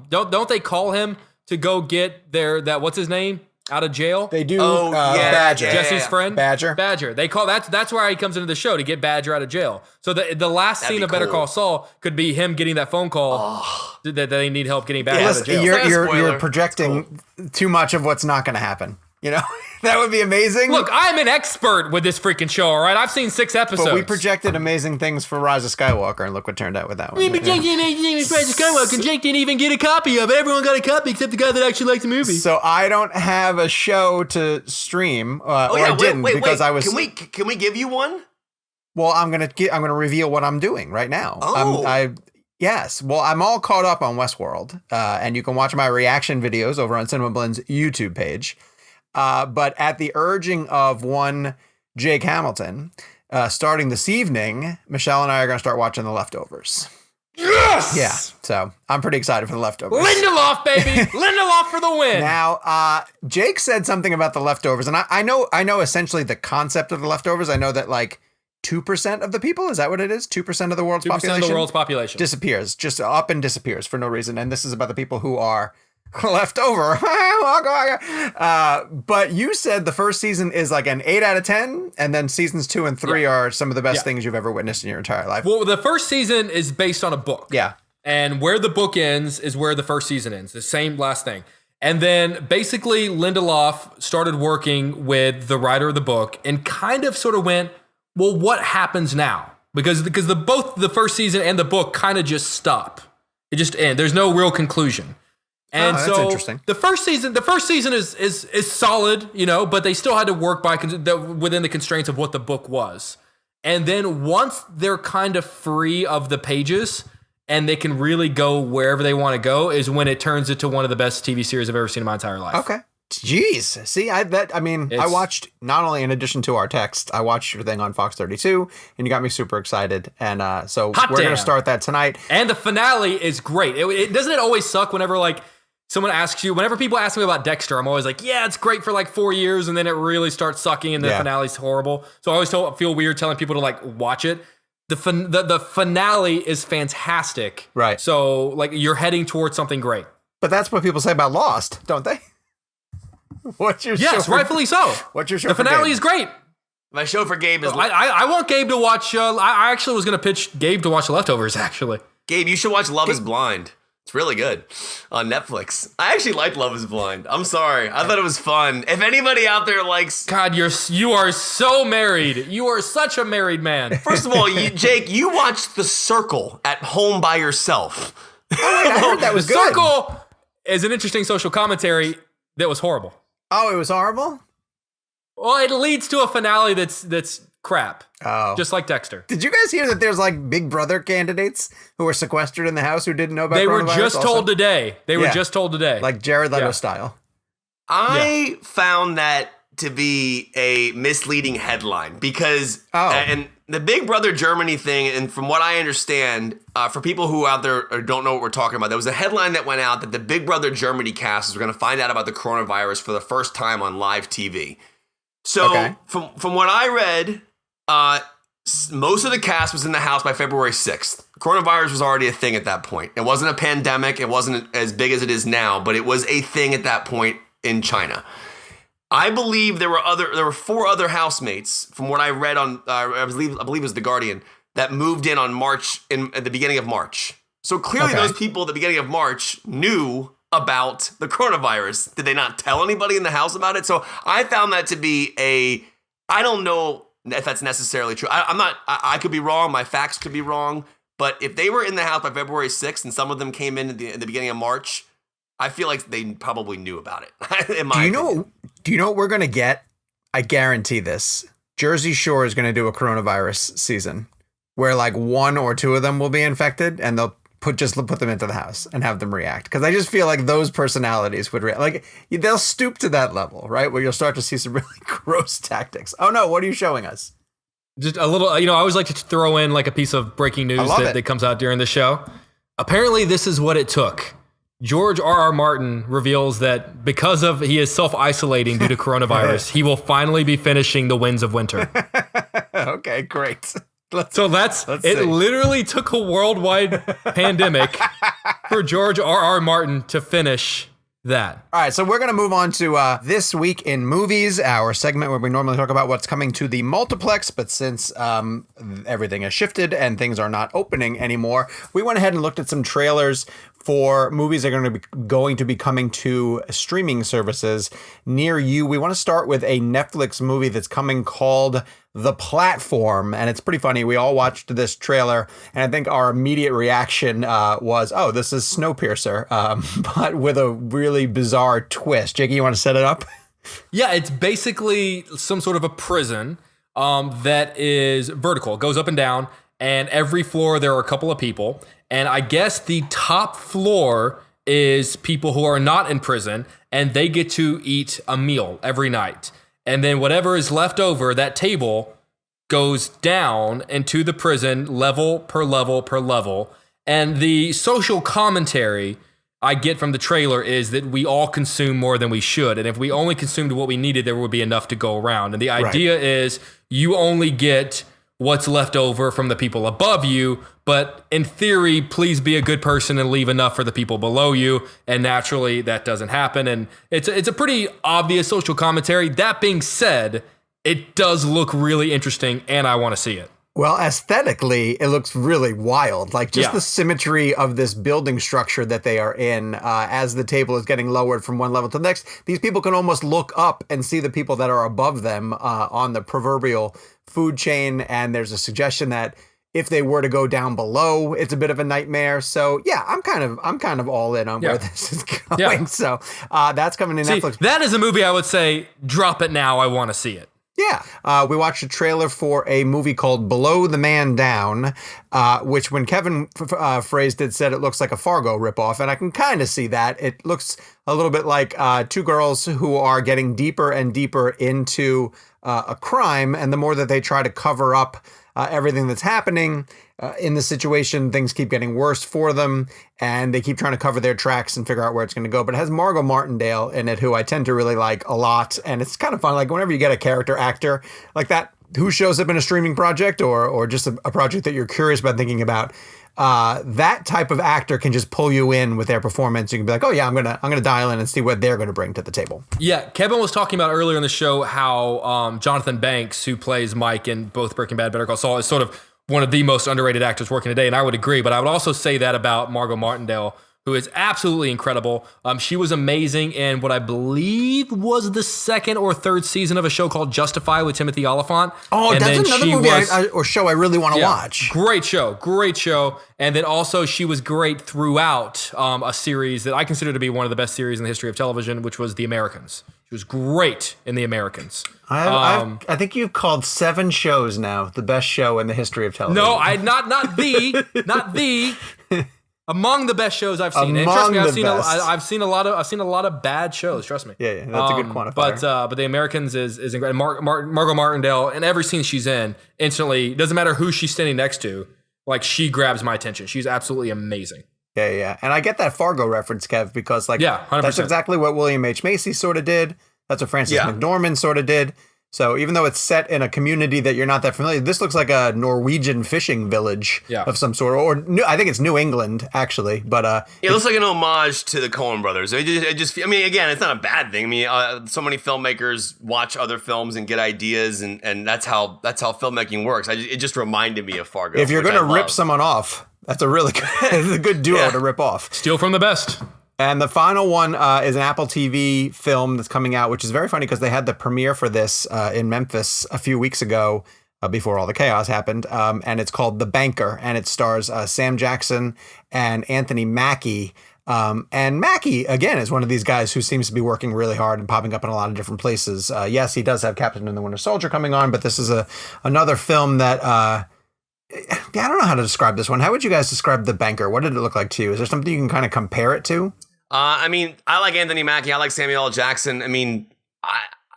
don't they call him to go get what's his name out of jail? They do. Badger, Jesse's friend, Badger. They call that's why he comes into the show, to get Badger out of jail. So the last scene of Better Call Saul could be him getting that phone call that they need help getting Badger out of jail. You're projecting too much of what's not going to happen. You know, that would be amazing. Look, I'm an expert with this freaking show, all right? I've seen 6 episodes. But we projected amazing things for Rise of Skywalker, and look what turned out with that one. We projected Rise of Skywalker, and Jake didn't even get a copy of it. Everyone got a copy except the guy that actually liked the movie. So I don't have a show to stream, or I didn't because I was. Can we give you one? Well, I'm gonna reveal what I'm doing right now. Oh. Yes. Well, I'm all caught up on Westworld, and you can watch my reaction videos over on Cinema Blend's YouTube page. But at the urging of one Jake Hamilton, starting this evening, Michelle and I are going to start watching The Leftovers. Yes! Yeah. So I'm pretty excited for The Leftovers. Lindelof, baby! Lindelof for the win! Now, Jake said something about The Leftovers, and I know essentially the concept of The Leftovers. I know that like 2% of the people, is that what it is? 2% of the world's 2% population? of the world's population. Disappears, just up and disappears for no reason. And this is about the people who are left over. But you said the first season is like an 8 out of 10, and then seasons 2 and 3 are some of the best things you've ever witnessed in your entire life. Well, the first season is based on a book. Yeah. And where the book ends is where the first season ends. The same last thing. And then basically Lindelof started working with the writer of the book and kind of sort of went, well, what happens now? Because both the first season and the book kind of just stop. It just ends. There's no real conclusion. And that's so interesting. the first season is solid, you know, but they still had to work within the constraints of what the book was. And then once they're kind of free of the pages and they can really go wherever they want to go is when it turns into one of the best TV series I've ever seen in my entire life. Okay. Jeez. See, I watched, not only in addition to our text, I watched your thing on Fox 32 and you got me super excited. And so we're going to start that tonight. And the finale is great. Doesn't it always suck whenever like whenever people ask me about Dexter, I'm always like, yeah, it's great for like 4 years. And then it really starts sucking and the finale's horrible. So I always feel weird telling people to like watch it. The finale is fantastic. Right. So like you're heading towards something great. But that's what people say about Lost, don't they? What's your show? Yes, rightfully so. What's your show? The finale is great. My show for Gabe is. I want Gabe to watch. I actually was going to pitch Gabe to watch The Leftovers. Actually, Gabe, you should watch Love Is Blind. It's really good on Netflix. I actually like Love Is Blind. I'm sorry. I thought it was fun. If anybody out there likes... God, you are so married. You are such a married man. First of all, Jake, you watched The Circle at home by yourself. Oh, wait, I heard that was The good. Circle is an interesting social commentary that was horrible. Oh, it was horrible? Well, it leads to a finale that's crap. Oh. Just like Dexter. Did you guys hear that there's like Big Brother candidates who were sequestered in the house who didn't know about coronavirus? They were just also? told today. They were just told today. Like Jared Leto style. I found that to be a misleading headline because and the Big Brother Germany thing, and from what I understand, for people who out there don't know what we're talking about, there was a headline that went out that the Big Brother Germany cast was going to find out about the coronavirus for the first time on live TV. So from what I read, most of the cast was in the house by February 6th. Coronavirus was already a thing at that point. It wasn't a pandemic. It wasn't as big as it is now, but it was a thing at that point in China. I believe there were 4 other housemates, from what I read on, I believe it was The Guardian, that moved in on at the beginning of March. So clearly those people at the beginning of March knew about the coronavirus. Did they not tell anybody in the house about it? So I found that to be I don't know if that's necessarily true. I could be wrong. My facts could be wrong. But if they were in the house by February 6th and some of them came in at the beginning of March, I feel like they probably knew about it. Do you know what we're going to get? I guarantee this. Jersey Shore is going to do a coronavirus season where like 1 or 2 of them will be infected and they'll put them into the house and have them react. Because I just feel like those personalities would react. Like they'll stoop to that level, right? Where you'll start to see some really gross tactics. Oh no, what are you showing us? Just a little, I always like to throw in like a piece of breaking news that comes out during the show. Apparently this is what it took. George R.R. Martin reveals that because he is self-isolating due to coronavirus, he will finally be finishing The Winds of Winter. Okay, great. Let's it see. Literally took a worldwide pandemic for George R.R. Martin to finish that. All right, so we're going to move on to This Week in Movies, our segment where we normally talk about what's coming to the multiplex, but since everything has shifted and things are not opening anymore, we went ahead and looked at some trailers for movies that are going to be coming to streaming services near you. We want to start with a Netflix movie that's coming called The Platform, and it's pretty funny. We all watched this trailer, and I think our immediate reaction was, oh, this is Snowpiercer, but with a really bizarre twist. Jakey, you want to set it up? Yeah, it's basically some sort of a prison that is vertical. It goes up and down, and every floor there are a couple of people. And I guess the top floor is people who are not in prison, and they get to eat a meal every night. And then whatever is left over, that table goes down into the prison level per level per level. And the social commentary I get from the trailer is that we all consume more than we should. And if we only consumed what we needed, there would be enough to go around. And the idea is you only get what's left over from the people above you, but in theory, please be a good person and leave enough for the people below you. And naturally, that doesn't happen. And it's a pretty obvious social commentary. That being said, it does look really interesting, and I want to see it. Well, aesthetically, it looks really wild. Like just the symmetry of this building structure that they are in as the table is getting lowered from one level to the next. These people can almost look up and see the people that are above them on the proverbial food chain. And there's a suggestion that if they were to go down below, it's a bit of a nightmare. So yeah, I'm kind of all in on where this is going. Yeah. So that's coming to Netflix. That is a movie I would say, drop it now. I want to see it. Yeah, we watched a trailer for a movie called Below the Man Down, which when Kevin phrased it, said it looks like a Fargo ripoff, and I can kind of see that. It looks a little bit like two girls who are getting deeper and deeper into a crime, and the more that they try to cover up everything that's happening in the situation, things keep getting worse for them, and they keep trying to cover their tracks and figure out where it's going to go. But it has Margot Martindale in it, who I tend to really like a lot, and it's kind of fun. Like whenever you get a character actor like that who shows up in a streaming project or just a project that you're curious about thinking about, that type of actor can just pull you in with their performance. You can be like, oh yeah, I'm gonna dial in and see what they're gonna bring to the table. Yeah, Kevin was talking about earlier in the show how Jonathan Banks, who plays Mike in both Breaking Bad and Better Call Saul, is sort of one of the most underrated actors working today, and I would agree. But I would also say that about Margot Martindale, who is absolutely incredible. She was amazing in what I believe was the second or third season of a show called Justify with Timothy Olyphant. Oh, and that's another movie or show I really want to watch. Great show. And then also she was great throughout a series that I consider to be one of the best series in the history of television, which was The Americans. She was great in The Americans. I think you've called 7 shows now the best show in the history of television. No, not the. Among the best shows I've seen. And trust me, I've seen a lot of bad shows. Trust me. Yeah, that's a good quantifier. But The Americans is incredible. Margot Martindale, in every scene she's in, instantly, doesn't matter who she's standing next to, like she grabs my attention. She's absolutely amazing. Yeah. And I get that Fargo reference, Kev, because 100%. That's exactly what William H. Macy sort of did. That's what Frances McDormand sort of did. So even though it's set in a community that you're not that familiar, this looks like a Norwegian fishing village of some sort, or I think it's New England actually. But it looks like an homage to the Coen brothers. I mean, again, it's not a bad thing. I mean, so many filmmakers watch other films and get ideas, and that's how filmmaking works. It just reminded me of Fargo. If you're gonna rip someone off, that's a really good duo to rip off. Steal from the best. And the final one is an Apple TV film that's coming out, which is very funny because they had the premiere for this in Memphis a few weeks ago before all the chaos happened. And it's called The Banker, and it stars Sam Jackson and Anthony Mackie. And Mackie, again, is one of these guys who seems to be working really hard and popping up in a lot of different places. Yes, he does have Captain and the Winter Soldier coming on, but this is another film that... I don't know how to describe this one. How would you guys describe The Banker? What did it look like to you? Is there something you can kind of compare it to? I mean, I like Anthony Mackie. I like Samuel L. Jackson. I mean,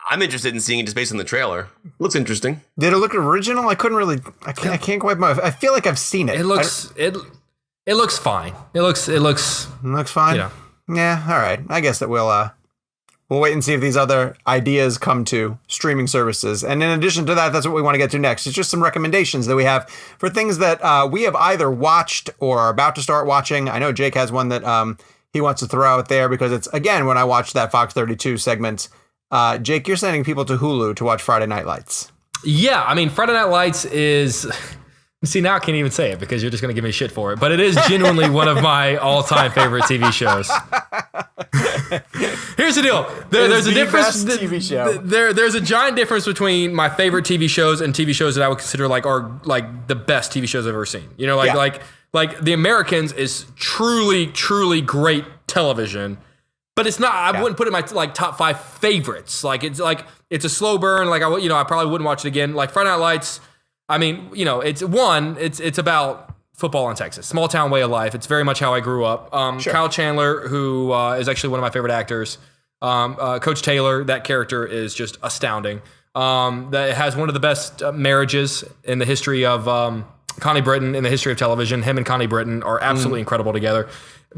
I'm interested in seeing it just based on the trailer. Looks interesting. Did it look original? I couldn't really. I can't quite. I feel like I've seen it. It looks fine. It looks fine. Yeah. All right. I guess that we'll wait and see if these other ideas come to streaming services. And in addition to that, that's what we want to get to next. It's just some recommendations that we have for things that we have either watched or are about to start watching. I know Jake has one that he wants to throw out there because it's, again, when I watched that Fox 32 segment, Jake, you're sending people to Hulu to watch Friday Night Lights. Yeah, I mean, Friday Night Lights is... See, now I can't even say it because you're just going to give me shit for it. But it is genuinely one of my all-time favorite TV shows. Here's the deal. There's a difference. Best TV show. There's a giant difference between my favorite TV shows and TV shows that I would consider are the best TV shows I've ever seen. You know, like The Americans is truly, truly great television. But it's not. I wouldn't put it in my top 5 favorites. It's a slow burn. I probably wouldn't watch it again. Like Friday Night Lights. I mean, it's about football in Texas, small town way of life. It's very much how I grew up. Sure. Kyle Chandler, who is actually one of my favorite actors, Coach Taylor, that character is just astounding. That has one of the best marriages in the history of Connie Britton, in the history of television. Him and Connie Britton are absolutely incredible together.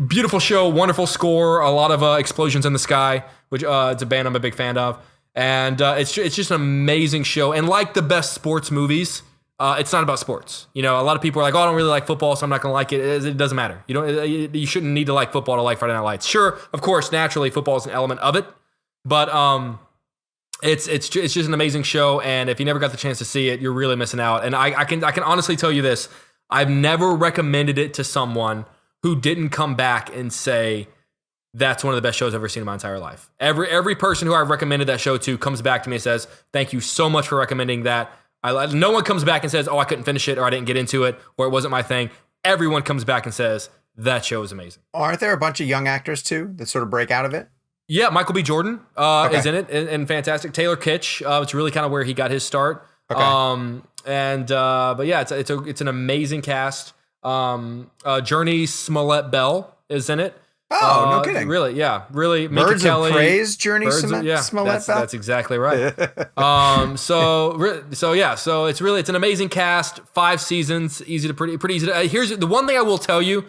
Beautiful show, wonderful score, a lot of explosions in the sky, which it's a band I'm a big fan of. And it's just an amazing show. And like the best sports movies, it's not about sports. A lot of people are like, "Oh, I don't really like football, so I'm not going to like it." It doesn't matter. You shouldn't need to like football to like Friday Night Lights. Sure, of course, naturally, football is an element of it, but it's just an amazing show. And if you never got the chance to see it, you're really missing out. And I can honestly tell you this: I've never recommended it to someone who didn't come back and say, "That's one of the best shows I've ever seen in my entire life." Every person who I've recommended that show to comes back to me and says, "Thank you so much for recommending that." No one comes back and says, "Oh, I couldn't finish it," or "I didn't get into it," or "It wasn't my thing." Everyone comes back and says, "That show is amazing." Aren't there a bunch of young actors too that sort of break out of it? Yeah, Michael B. Jordan is in it and fantastic. Taylor Kitsch, it's really kind of where he got his start. Okay. But yeah, it's an amazing cast. Journey Smollett Bell is in it. Oh, no kidding. Really, yeah. Really, Minka Birds Kelly, of Praise, Journey Smollett Bell? That's exactly right. So it's an amazing cast, 5 seasons, pretty easy to, here's the one thing I will tell you,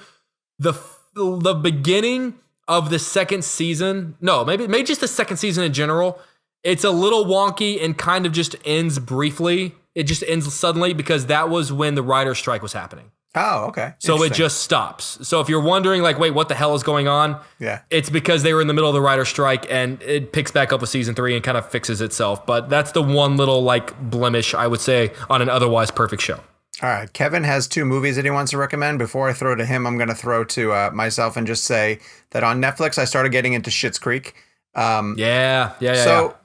the beginning of the second season, maybe just the second season in general, it's a little wonky and kind of just ends briefly. It just ends suddenly because that was when the writer's strike was happening. Oh, okay. So it just stops. So if you're wondering, wait, what the hell is going on? Yeah. It's because they were in the middle of the writer's strike and it picks back up with season 3 and kind of fixes itself. But that's the one little blemish, I would say, on an otherwise perfect show. All right. Kevin has 2 movies that he wants to recommend. Before I throw to him, I'm going to throw to myself and just say that on Netflix, I started getting into Schitt's Creek. So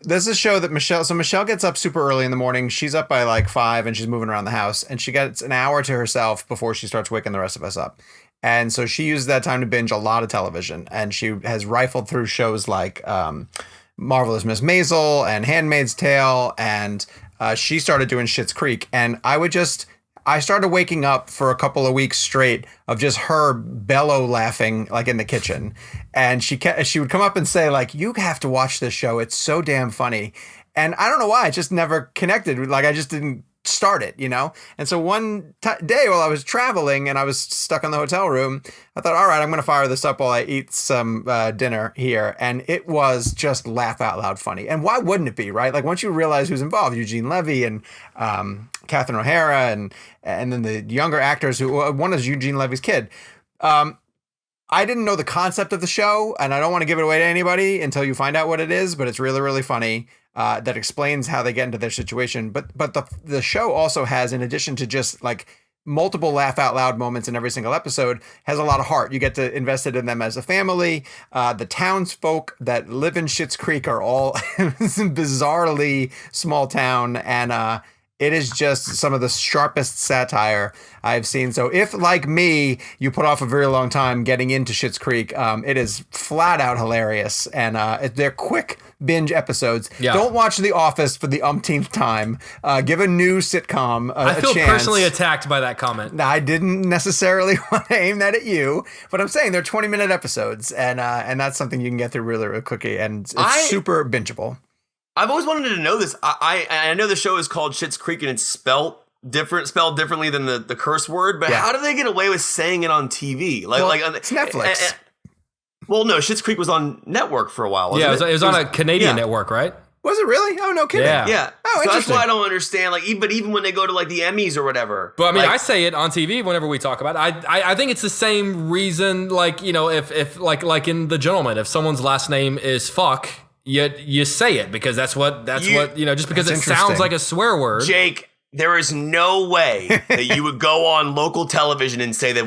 this is a show that Michelle gets up super early in the morning. She's up by 5 and she's moving around the house and she gets an hour to herself before she starts waking the rest of us up. And so she uses that time to binge a lot of television, and she has rifled through shows like Marvelous Miss Maisel and Handmaid's Tale. And she started doing Schitt's Creek, and I started waking up for a couple of weeks straight of just her bellow laughing in the kitchen. And she would come up and say "You have to watch this show. It's so damn funny." And I don't know why, I just never connected. I just didn't start it, And so one day while I was traveling and I was stuck in the hotel room, I thought, all right, I'm going to fire this up while I eat some dinner here. And it was just laugh out loud funny. And why wouldn't it be, right? Once you realize who's involved, Eugene Levy and Catherine O'Hara and then the younger actors, who one is Eugene Levy's kid. I didn't know the concept of the show, and I don't want to give it away to anybody until you find out what it is, but it's really, really funny. That explains how they get into their situation. But the show also has, in addition to just multiple laugh out loud moments in every single episode, has a lot of heart. You get to invested in them as a family. The townsfolk that live in Schitt's Creek are all bizarrely small town, and it is just some of the sharpest satire I've seen. So if, like me, you put off a very long time getting into Schitt's Creek, it is flat out hilarious. And they're quick binge episodes. Yeah. Don't watch The Office for the umpteenth time. Give a new sitcom a chance. I feel personally attacked by that comment. I didn't necessarily want to aim that at you, but I'm saying they're 20-minute episodes, and that's something you can get through really, really quickly, and it's super bingeable. I've always wanted to know this. I know the show is called Schitt's Creek and it's spelled differently than the curse word, but how do they get away with saying it on TV? It's Netflix. Well, no, Schitt's Creek was on network for a while. Wasn't it was on a Canadian network, right? Was it really? Oh, no kidding. Yeah. Yeah. Oh, so that's interesting. why I don't understand. Like, but even when they go to like the Emmys or whatever. But I mean, like, I say it on TV whenever we talk about it. I think it's the same reason. Like, you know, if like in The Gentleman, if someone's last name is fuck, you say it because that's what you know. Just because it That's sounds interesting. like a swear word. Jake, there is no way that you would go on local television and say the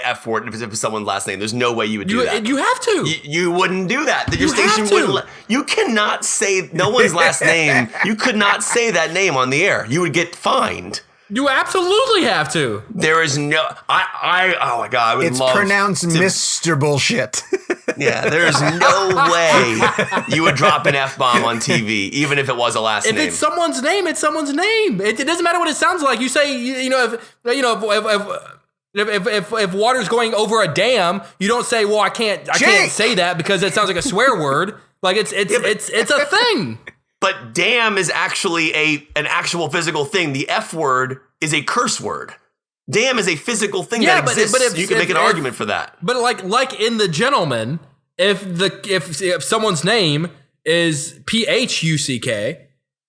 F word if it's someone's last name. There's no way you would do that. You have to. You wouldn't do that. Your You station have to. wouldn't. You cannot say no one's last name. You could not say that name on the air. You would get fined. You absolutely have to. There is no. Oh my god! I would It's love. pronounced Mr. Bullshit. Yeah, there is no way you would drop an F-bomb on TV, even if it was a last If name. it's someone's name, it's someone's name. It doesn't matter what it sounds like. You say, if water's going over a dam, you don't say, well, I can't say that because it sounds like a swear word. Like it's a thing. But damn is actually an actual physical thing. The F word is a curse word. Damn is a physical thing that exists. But if you can make an argument for that. But like in The Gentleman, if someone's name is PHUCK,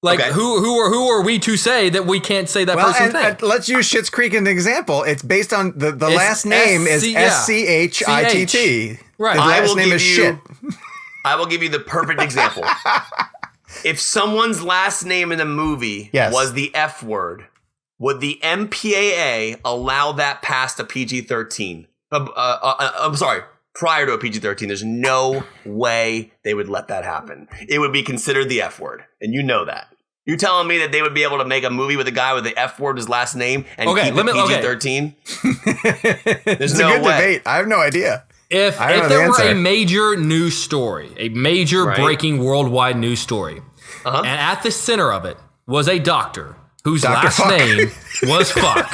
like Okay. who are we to say that we can't say that person's name? Let's use Schitt's Creek as an example. It's based on the last name is SCHITT. Right. His I last will name give is you. shit. I will give you the perfect example. If someone's last name in a movie Yes. was the F word, would the MPAA allow that past a PG-13? I'm sorry, prior to a PG-13. There's no way they would let that happen. It would be considered the F word, and you know that. You telling me that they would be able to make a movie with a guy with the F word his last name and keep it PG-13? There's It's no a good way. debate. I have no idea. If I don't know the there were answer. a major news story, a major Right. breaking worldwide news story, Uh-huh. and at the center of it was a doctor whose Dr. last Fuck. name was fuck,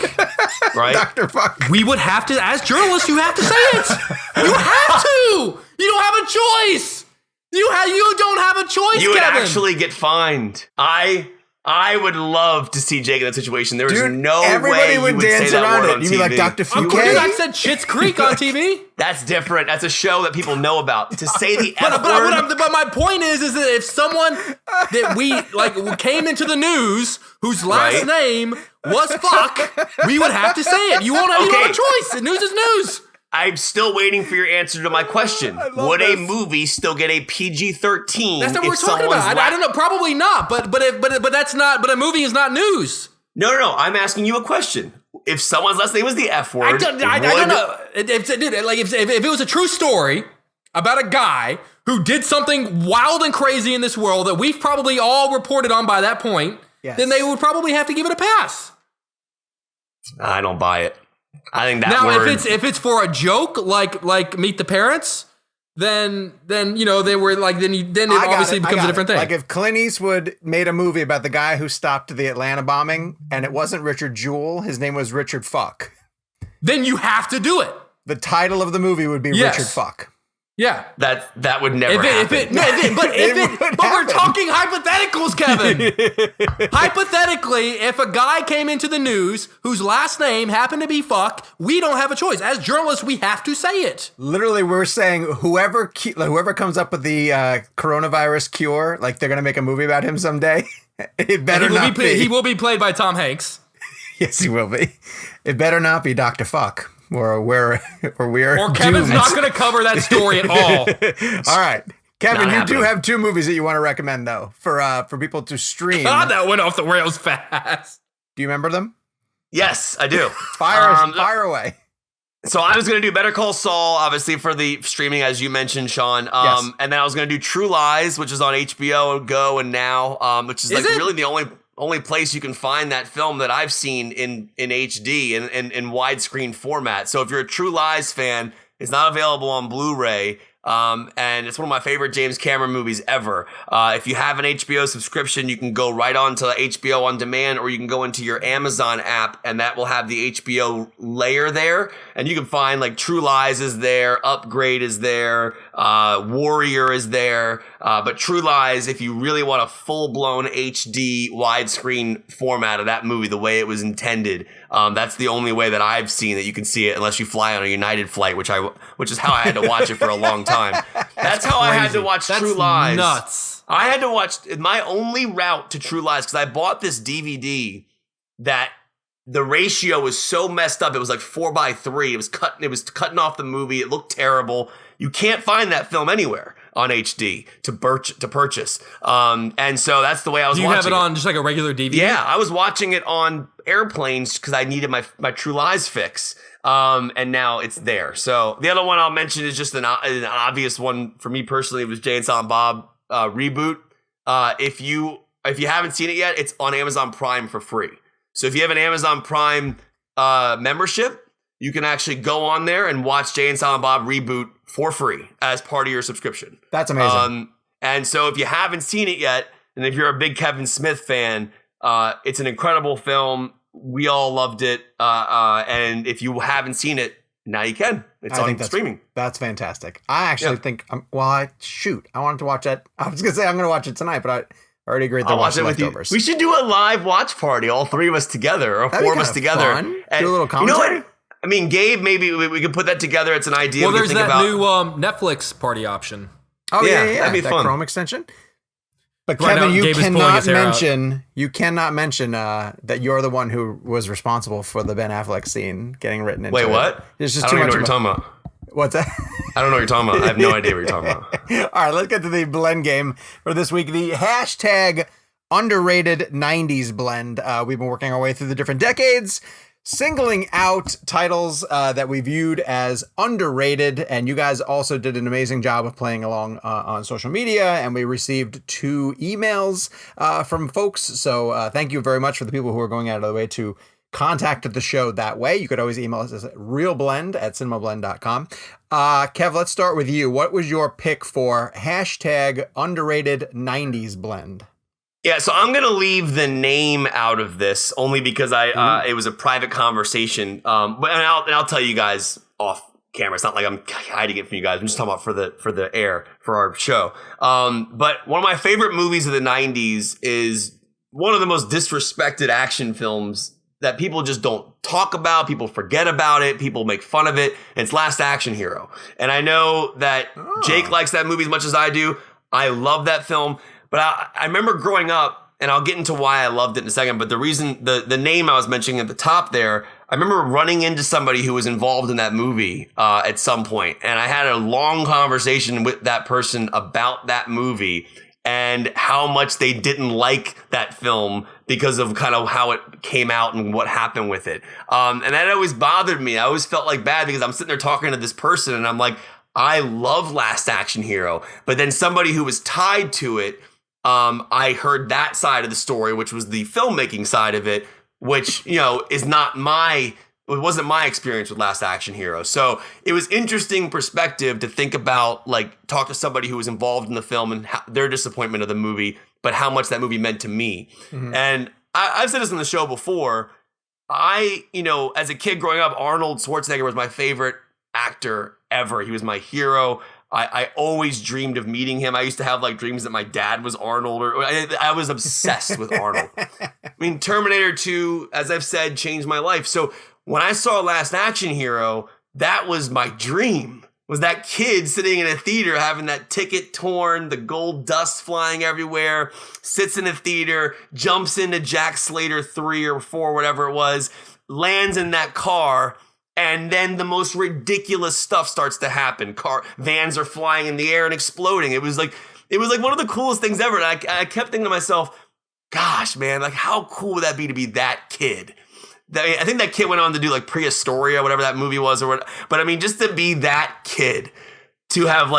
Right? Dr. Fuck. we would have to, as journalists, you have to say it. You have to. You don't have a choice. You don't have a choice, You would Kevin. actually get fined. I would love to see Jake in that situation. There is Dude, no way everybody you would would dance say that around word it. on You'd be like, TV. Dr. Of course, I Fuck. said Schitt's Creek on TV. That's different. That's a show that people know about. To say the F But word. my point is that if someone that we came into the news whose last Right. name was fuck, we would have to say it. You don't have Okay. a choice. The news is news. I'm still waiting for your answer to my question. love Would a this. movie still get a PG-13? That's not what we're if talking someone's about. I don't know. Probably not. But that's not. But a movie is not news. No. I'm asking you a question. If someone's last name was the F word, I don't know. If it was a true story about a guy who did something wild and crazy in this world that we've probably all reported on by that point, Yes. then they would probably have to give it a pass. I don't buy it. I think that Now, word. if it's for a joke, like Meet the Parents, then you know they were like then it I got obviously it, I becomes a got different it. thing. Like if Clint Eastwood made a movie about the guy who stopped the Atlanta bombing and it wasn't Richard Jewell, his name was Richard Fuck. Then you have to do it. The title of the movie would be Yes. Richard Fuck. Yeah. that would never happen. It But we're happen. talking hypotheticals, Kevin. Hypothetically, if a guy came into the news whose last name happened to be fuck, we don't have a choice. As journalists, we have to say it. Literally, we're saying whoever comes up with the coronavirus cure, like they're gonna make a movie about him someday. It better not be. He will be played by Tom Hanks. Yes, he will be. It better not be Dr. Fuck, or we're Or Kevin's doomed. not going to cover that story at all. All right, Kevin, Not you do happening. have two movies that you want to recommend though for people to stream. God, that went off the rails fast. Do you remember them? Yes, I do. Fire away. So I was going to do Better Call Saul, obviously, for the streaming, as you mentioned, Sean. Yes. And then I was going to do True Lies, which is on HBO Go and Now, which is like it? really the only place you can find that film that I've seen in HD in widescreen format. So if you're a True Lies fan, it's not available on Blu-ray. And it's one of my favorite James Cameron movies ever. If you have an HBO subscription, you can go right on to HBO On Demand, or you can go into your Amazon app, and that will have the HBO layer there. And you can find like True Lies is there, Upgrade is there, Warrior is there. But True Lies, if you really want a full-blown HD widescreen format of that movie, the way it was intended, That's the only way that I've seen that you can see it, unless you fly on a United flight, which is how I had to watch it for a long time. That's how I had to watch True Lies. Nuts. I had to watch my only route to True Lies because I bought this DVD that the ratio was so messed up. It was like 4:3. It was cutting off the movie. It looked terrible. You can't find that film anywhere on HD to purchase. And so that's the way I was watching it. Do you have it on just like a regular DVD? Yeah, I was watching it on airplanes because I needed my True Lies fix. And now it's there. So the other one I'll mention is just an obvious one for me personally. It was Jay and Silent Bob reboot. If you haven't seen it yet, it's on Amazon Prime for free. So if you have an Amazon Prime membership, you can actually go on there and watch Jay and Silent Bob reboot for free as part of your subscription. That's amazing. And so if you haven't seen it yet, and if you're a big Kevin Smith fan, it's an incredible film. We all loved it. And if you haven't seen it, now you can. It's on streaming. That's fantastic. I actually think, I wanted to watch that. I was going to say I'm going to watch it tonight, but I already agreed to watch it with Leftovers. We should do a live watch party, all three of us together, or four of us together. Fun. And do a little commentary. You know what? I mean, Gabe, maybe we could put that together. It's an idea. Well, there's that new Netflix party option. Oh, yeah. That'd be fun. Chrome extension. But Right Kevin, now, you Gabe is cannot mention that you're the one who was responsible for the Ben Affleck scene getting written into Wait, it. what? There's just I too don't much know what you're talking about. What's that? I don't know what you're talking about. I have no idea what you're talking about. All right, let's get to the blend game for this week. The hashtag underrated 90s blend. We've been working our way through the different decades, singling out titles that we viewed as underrated, and you guys also did an amazing job of playing along on social media, and we received 2 emails from folks, so thank you very much for the people who are going out of the way to contact the show that way. You could always email us at ReelBlend@cinemablend.com. Kev, let's start with you. What was your pick for hashtag underrated 90s blend? Yeah, so I'm gonna leave the name out of this only because it was a private conversation. But I'll tell you guys off camera. It's not like I'm hiding it from you guys. I'm just talking about for the air for our show. But one of my favorite movies of the '90s is one of the most disrespected action films that people just don't talk about. People forget about it. People make fun of it. And it's Last Action Hero. And I know that Jake likes that movie as much as I do. I love that film. But I remember growing up, and I'll get into why I loved it in a second, but the reason, the name I was mentioning at the top there, I remember running into somebody who was involved in that movie at some point, and I had a long conversation with that person about that movie and how much they didn't like that film because of kind of how it came out and what happened with it. And that always bothered me. I always felt like bad because I'm sitting there talking to this person, and I'm like, I love Last Action Hero. But then somebody who was tied to it, I heard that side of the story, which was the filmmaking side of it, which, is not it wasn't my experience with Last Action Hero. So it was interesting perspective to think about, talk to somebody who was involved in the film and their disappointment of the movie, but how much that movie meant to me. Mm-hmm. And I've said this on the show before. As a kid growing up, Arnold Schwarzenegger was my favorite actor ever. He was my hero. I always dreamed of meeting him. I used to have dreams that my dad was Arnold, or I was obsessed with Arnold. I mean, Terminator 2, as I've said, changed my life. So when I saw Last Action Hero, that was my dream. Was that kid sitting in a theater having that ticket torn, the gold dust flying everywhere, sits in a theater, jumps into Jack Slater 3 or 4, whatever it was, lands in that car, and then the most ridiculous stuff starts to happen. Vans are flying in the air and exploding. It was like one of the coolest things ever. And I kept thinking to myself, gosh, man, how cool would that be to be that kid? I think that kid went on to do Prehistoria, whatever that movie was, or what. But I mean, just to be that kid, to have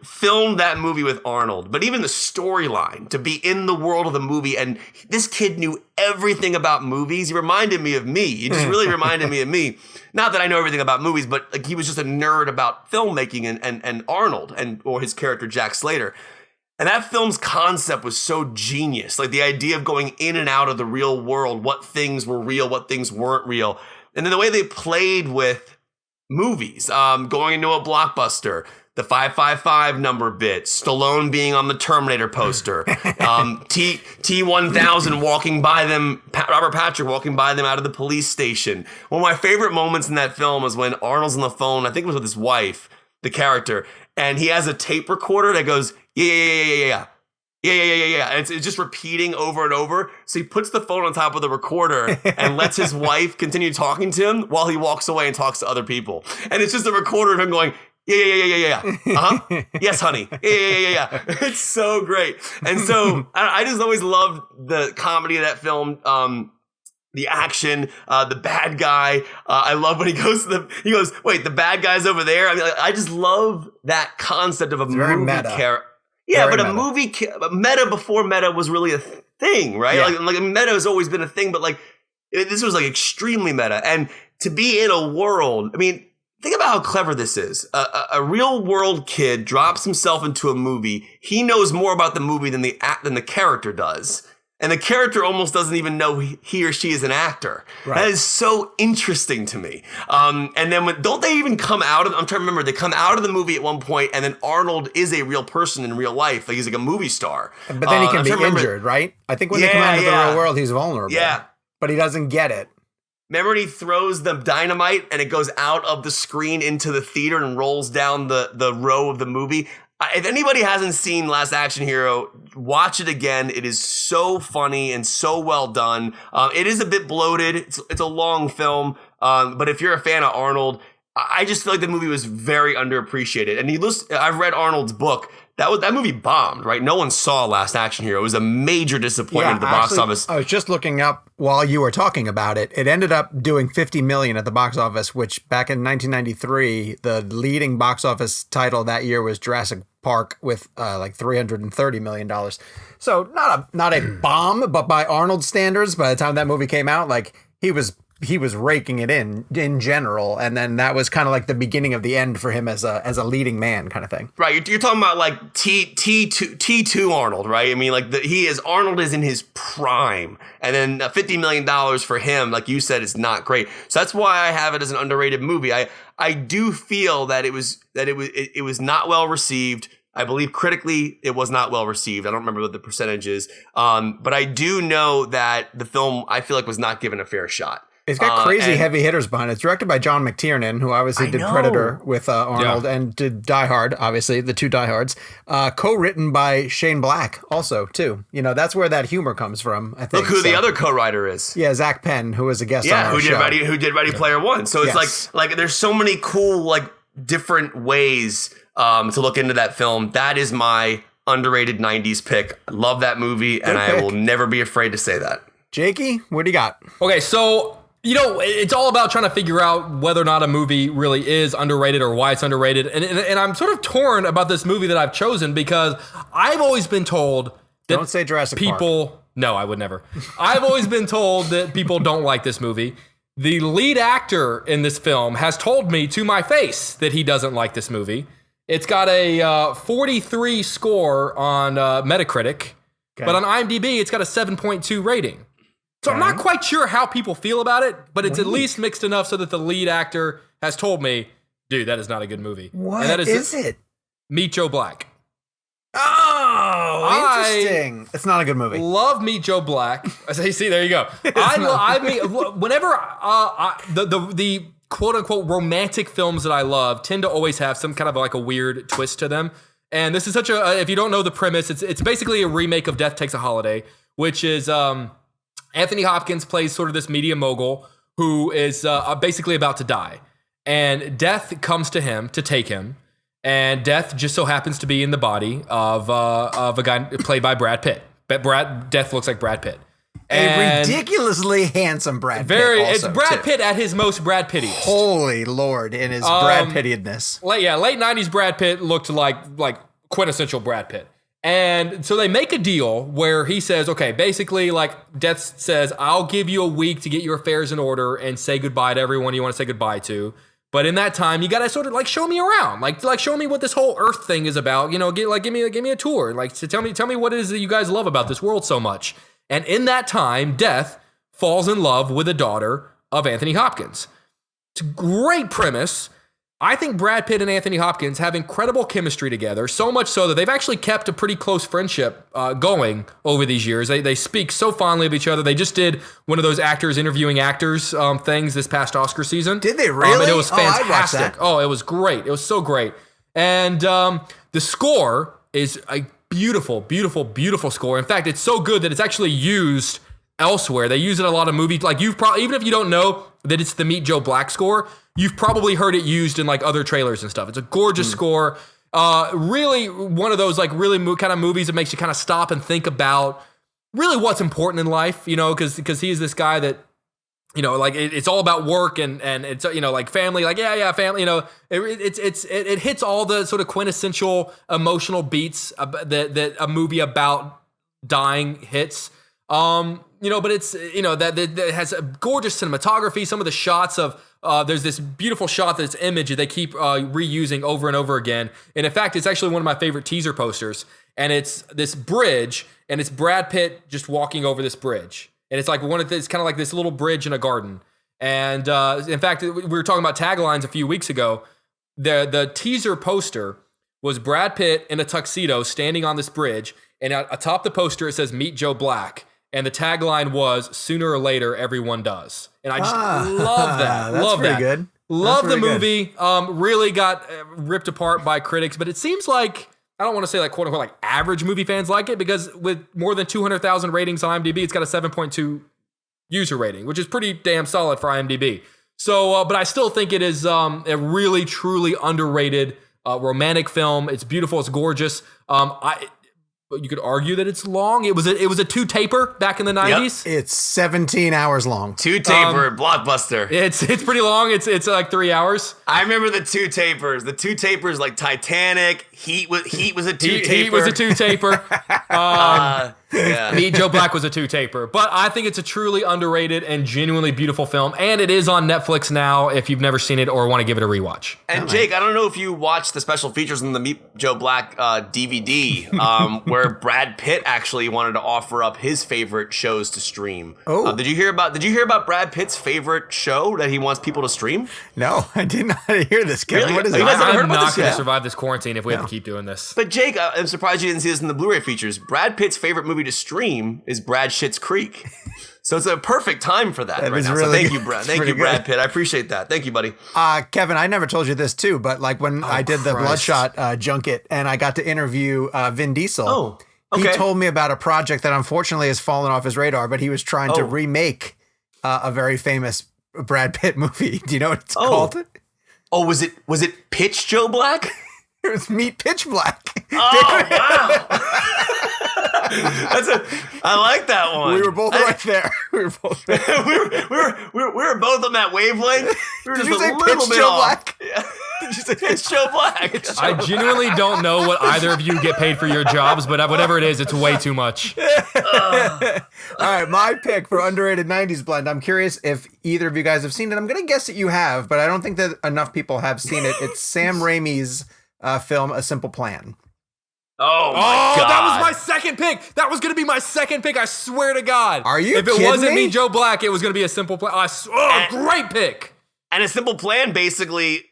filmed that movie with Arnold, but even the storyline, to be in the world of the movie, and this kid knew everything about movies. He reminded me of me. He just really reminded me of me. Not that I know everything about movies, but he was just a nerd about filmmaking and Arnold or his character Jack Slater. And that film's concept was so genius. The idea of going in and out of the real world, what things were real, what things weren't real. And then the way they played with movies, going into a blockbuster, the 555 number bit, Stallone being on the Terminator poster, T-1000 walking by them, Robert Patrick walking by them out of the police station. One of my favorite moments in that film was when Arnold's on the phone, I think it was with his wife, the character, and he has a tape recorder that goes, yeah. And it's just repeating over and over. So he puts the phone on top of the recorder and lets his wife continue talking to him while he walks away and talks to other people. And it's just a recorder of him going, yeah. Uh-huh. Yes, honey. Yeah. It's so great. And so I just always loved the comedy of that film. The action, the bad guy. I love when he goes, wait, the bad guy's over there. I mean, I just love that concept of a movie character. Yeah, but a movie, meta before meta was really a thing, right? Yeah. Like meta has always been a thing, but like this was like extremely meta. And to be in a world, I mean, think about how clever this is. A real world kid drops himself into a movie. He knows more about the movie than the character does. And the character almost doesn't even know he or she is an actor. Right. That is so interesting to me. And then don't they even come out of, I'm trying to remember, they come out of the movie at one point and then Arnold is a real person in real life. Like he's like a movie star. But then he can be injured, right? I think when they come out into the real world, he's vulnerable. Yeah. But he doesn't get it. Remember when he throws the dynamite and it goes out of the screen into the theater and rolls down the row of the movie? If anybody hasn't seen Last Action Hero, watch it again. It is so funny and so well done. It is a bit bloated. It's a long film. But if you're a fan of Arnold, I just feel like the movie was very underappreciated. And I've read Arnold's book. That movie bombed, right? No one saw Last Action Hero. It was a major disappointment at the box office. I was just looking up while you were talking about it. It ended up doing $50 million at the box office, which back in 1993, the leading box office title that year was Jurassic Park with like $330 million. So not a bomb, but by Arnold standards, by the time that movie came out, like he was raking it in general, and then that was kind of like the beginning of the end for him as a leading man kind of thing. Right, you're talking about like T2 Arnold, right? I mean, like Arnold is in his prime, and then $50 million for him, like you said, is not great. So that's why I have it as an underrated movie. I do feel that it was not well received. I believe critically it was not well received. I don't remember what the percentage is, but I do know that the film I feel like was not given a fair shot. It's got crazy heavy hitters behind it. It's directed by John McTiernan, who obviously did Predator with Arnold and did Die Hard, obviously, the two Die Hards. Co-written by Shane Black also, too. You know, that's where that humor comes from, I think. Look who the other co-writer is. Yeah, Zach Penn, who was a guest on our show. Who did Ready Player One. So it's like there's so many cool, like, different ways to look into that film. That is my underrated 90s pick. I love that movie, and I will never be afraid to say that. Jakey, what do you got? Okay, so... You know, it's all about trying to figure out whether or not a movie really is underrated or why it's underrated. And I'm sort of torn about this movie that I've chosen because I've always been told that don't say Jurassic Park. No, I would never. I've always been told that people don't like this movie. The lead actor in this film has told me to my face that he doesn't like this movie. It's got a 43 score on Metacritic, but on IMDb, it's got a 7.2 rating. So I'm not quite sure how people feel about it, but it's at least mixed enough so that the lead actor has told me, dude, that is not a good movie. What and that is it? Meet Joe Black. Oh, interesting. It's not a good movie. Love Meet Joe Black. See, there you go. Whenever the quote unquote romantic films that I love tend to always have some kind of like a weird twist to them. And this is such a, if you don't know the premise, it's basically a remake of Death Takes a Holiday, which is, Anthony Hopkins plays sort of this media mogul who is basically about to die. And death comes to him to take him. And death just so happens to be in the body of a guy played by Brad Pitt. But Death looks like Brad Pitt. A ridiculously handsome Brad Pitt. It's Brad Pitt at his most Brad Pittiest. Holy Lord, in his Brad Pittedness. Late 90s Brad Pitt looked like quintessential Brad Pitt. And so they make a deal where he says, okay, basically like Death says, I'll give you a week to get your affairs in order and say goodbye to everyone you want to say goodbye to. But in that time, you got to sort of like show me around, like show me what this whole Earth thing is about. You know, give me a tour. Like to tell me what it is that you guys love about this world so much. And in that time, Death falls in love with a daughter of Anthony Hopkins. It's a great premise. I think Brad Pitt and Anthony Hopkins have incredible chemistry together, so much so that they've actually kept a pretty close friendship going over these years. They speak so fondly of each other. They just did one of those actors interviewing actors things this past Oscar season. Did they really? And it was fantastic. I'd watch that. Oh, it was great. It was so great. And the score is a beautiful, beautiful, beautiful score. In fact, it's so good that it's actually used elsewhere. They use it in a lot of movies. Like you've probably, even if you don't know that it's the Meet Joe Black score, you've probably heard it used in like other trailers and stuff. It's a gorgeous score. Really one of those like really kind of movies that makes you kind of stop and think about really what's important in life, you know, because he's this guy that, you know, like it's all about work and it's, you know, like family, like, yeah, family, you know, it hits all the sort of quintessential emotional beats that a movie about dying hits. You know, but it's, you know, that has a gorgeous cinematography. Some of the shots of, there's this beautiful shot that's image that they keep reusing over and over again. And in fact, it's actually one of my favorite teaser posters. And it's this bridge, and it's Brad Pitt just walking over this bridge. And it's like it's kind of like this little bridge in a garden. And in fact, we were talking about taglines a few weeks ago. The teaser poster was Brad Pitt in a tuxedo standing on this bridge. And atop the poster, it says, "Meet Joe Black." And the tagline was, "Sooner or later, everyone does." And I just love that. That's love pretty that. good. Love That's the pretty movie. Really got ripped apart by critics, but it seems like, I don't want to say like quote unquote like average movie fans like it, because with more than 200,000 ratings on IMDb, it's got a 7.2 user rating, which is pretty damn solid for IMDb. So, but I still think it is a really truly underrated romantic film. It's beautiful. It's gorgeous. You could argue that it's long. It was a two taper back in the 90s. It's 17 hours long. Two taper blockbuster. It's pretty long. It's like 3 hours. I remember the two tapers. The two tapers like Titanic. Heat was a two taper. Heat was a two taper. Yeah. Meet Joe Black was a two taper. But I think it's a truly underrated and genuinely beautiful film. And it is on Netflix now if you've never seen it or want to give it a rewatch. And Jake, I don't know if you watched the special features in the Meet Joe Black DVD, where Brad Pitt actually wanted to offer up his favorite shows to stream. Oh, did you hear about Brad Pitt's favorite show that he wants people to stream? No, I did not hear this, Kevin. Really? What is You it? guys haven't heard I'm about not this going to yet? survive this quarantine if we have to keep doing this. But Jake, I'm surprised you didn't see this in the Blu-ray features. Brad Pitt's favorite movie to stream is Brad Schitt's Creek. So it's a perfect time for that right now. So thank you, Brad. Thank you, Brad Pitt. I appreciate that. Thank you, buddy. Kevin, I never told you this too, but like when I did the Bloodshot junket and I got to interview Vin Diesel. Oh, okay. He told me about a project that unfortunately has fallen off his radar, but he was trying to remake a very famous Brad Pitt movie. Do you know what it's called? Oh, was it Pitch Joe Black? It was Meet Pitch Black. Oh, wow. I like that one. We were both right there. We were both there. we were both on that wavelength. We were Did just you a say little Pitch bit Joe off. Black? Yeah. Did you say Pitch Joe Black. I genuinely don't know what either of you get paid for your jobs, but whatever it is, it's way too much. All right, my pick for underrated 90s blend. I'm curious if either of you guys have seen it. I'm going to guess that you have, but I don't think that enough people have seen it. It's Sam Raimi's film, A Simple Plan. Oh my God. That was my second pick. That was going to be my second pick. I swear to God. Are you If it kidding wasn't me? me, Joe Black, it was going to be A Simple Plan. Great pick. And A Simple Plan, basically,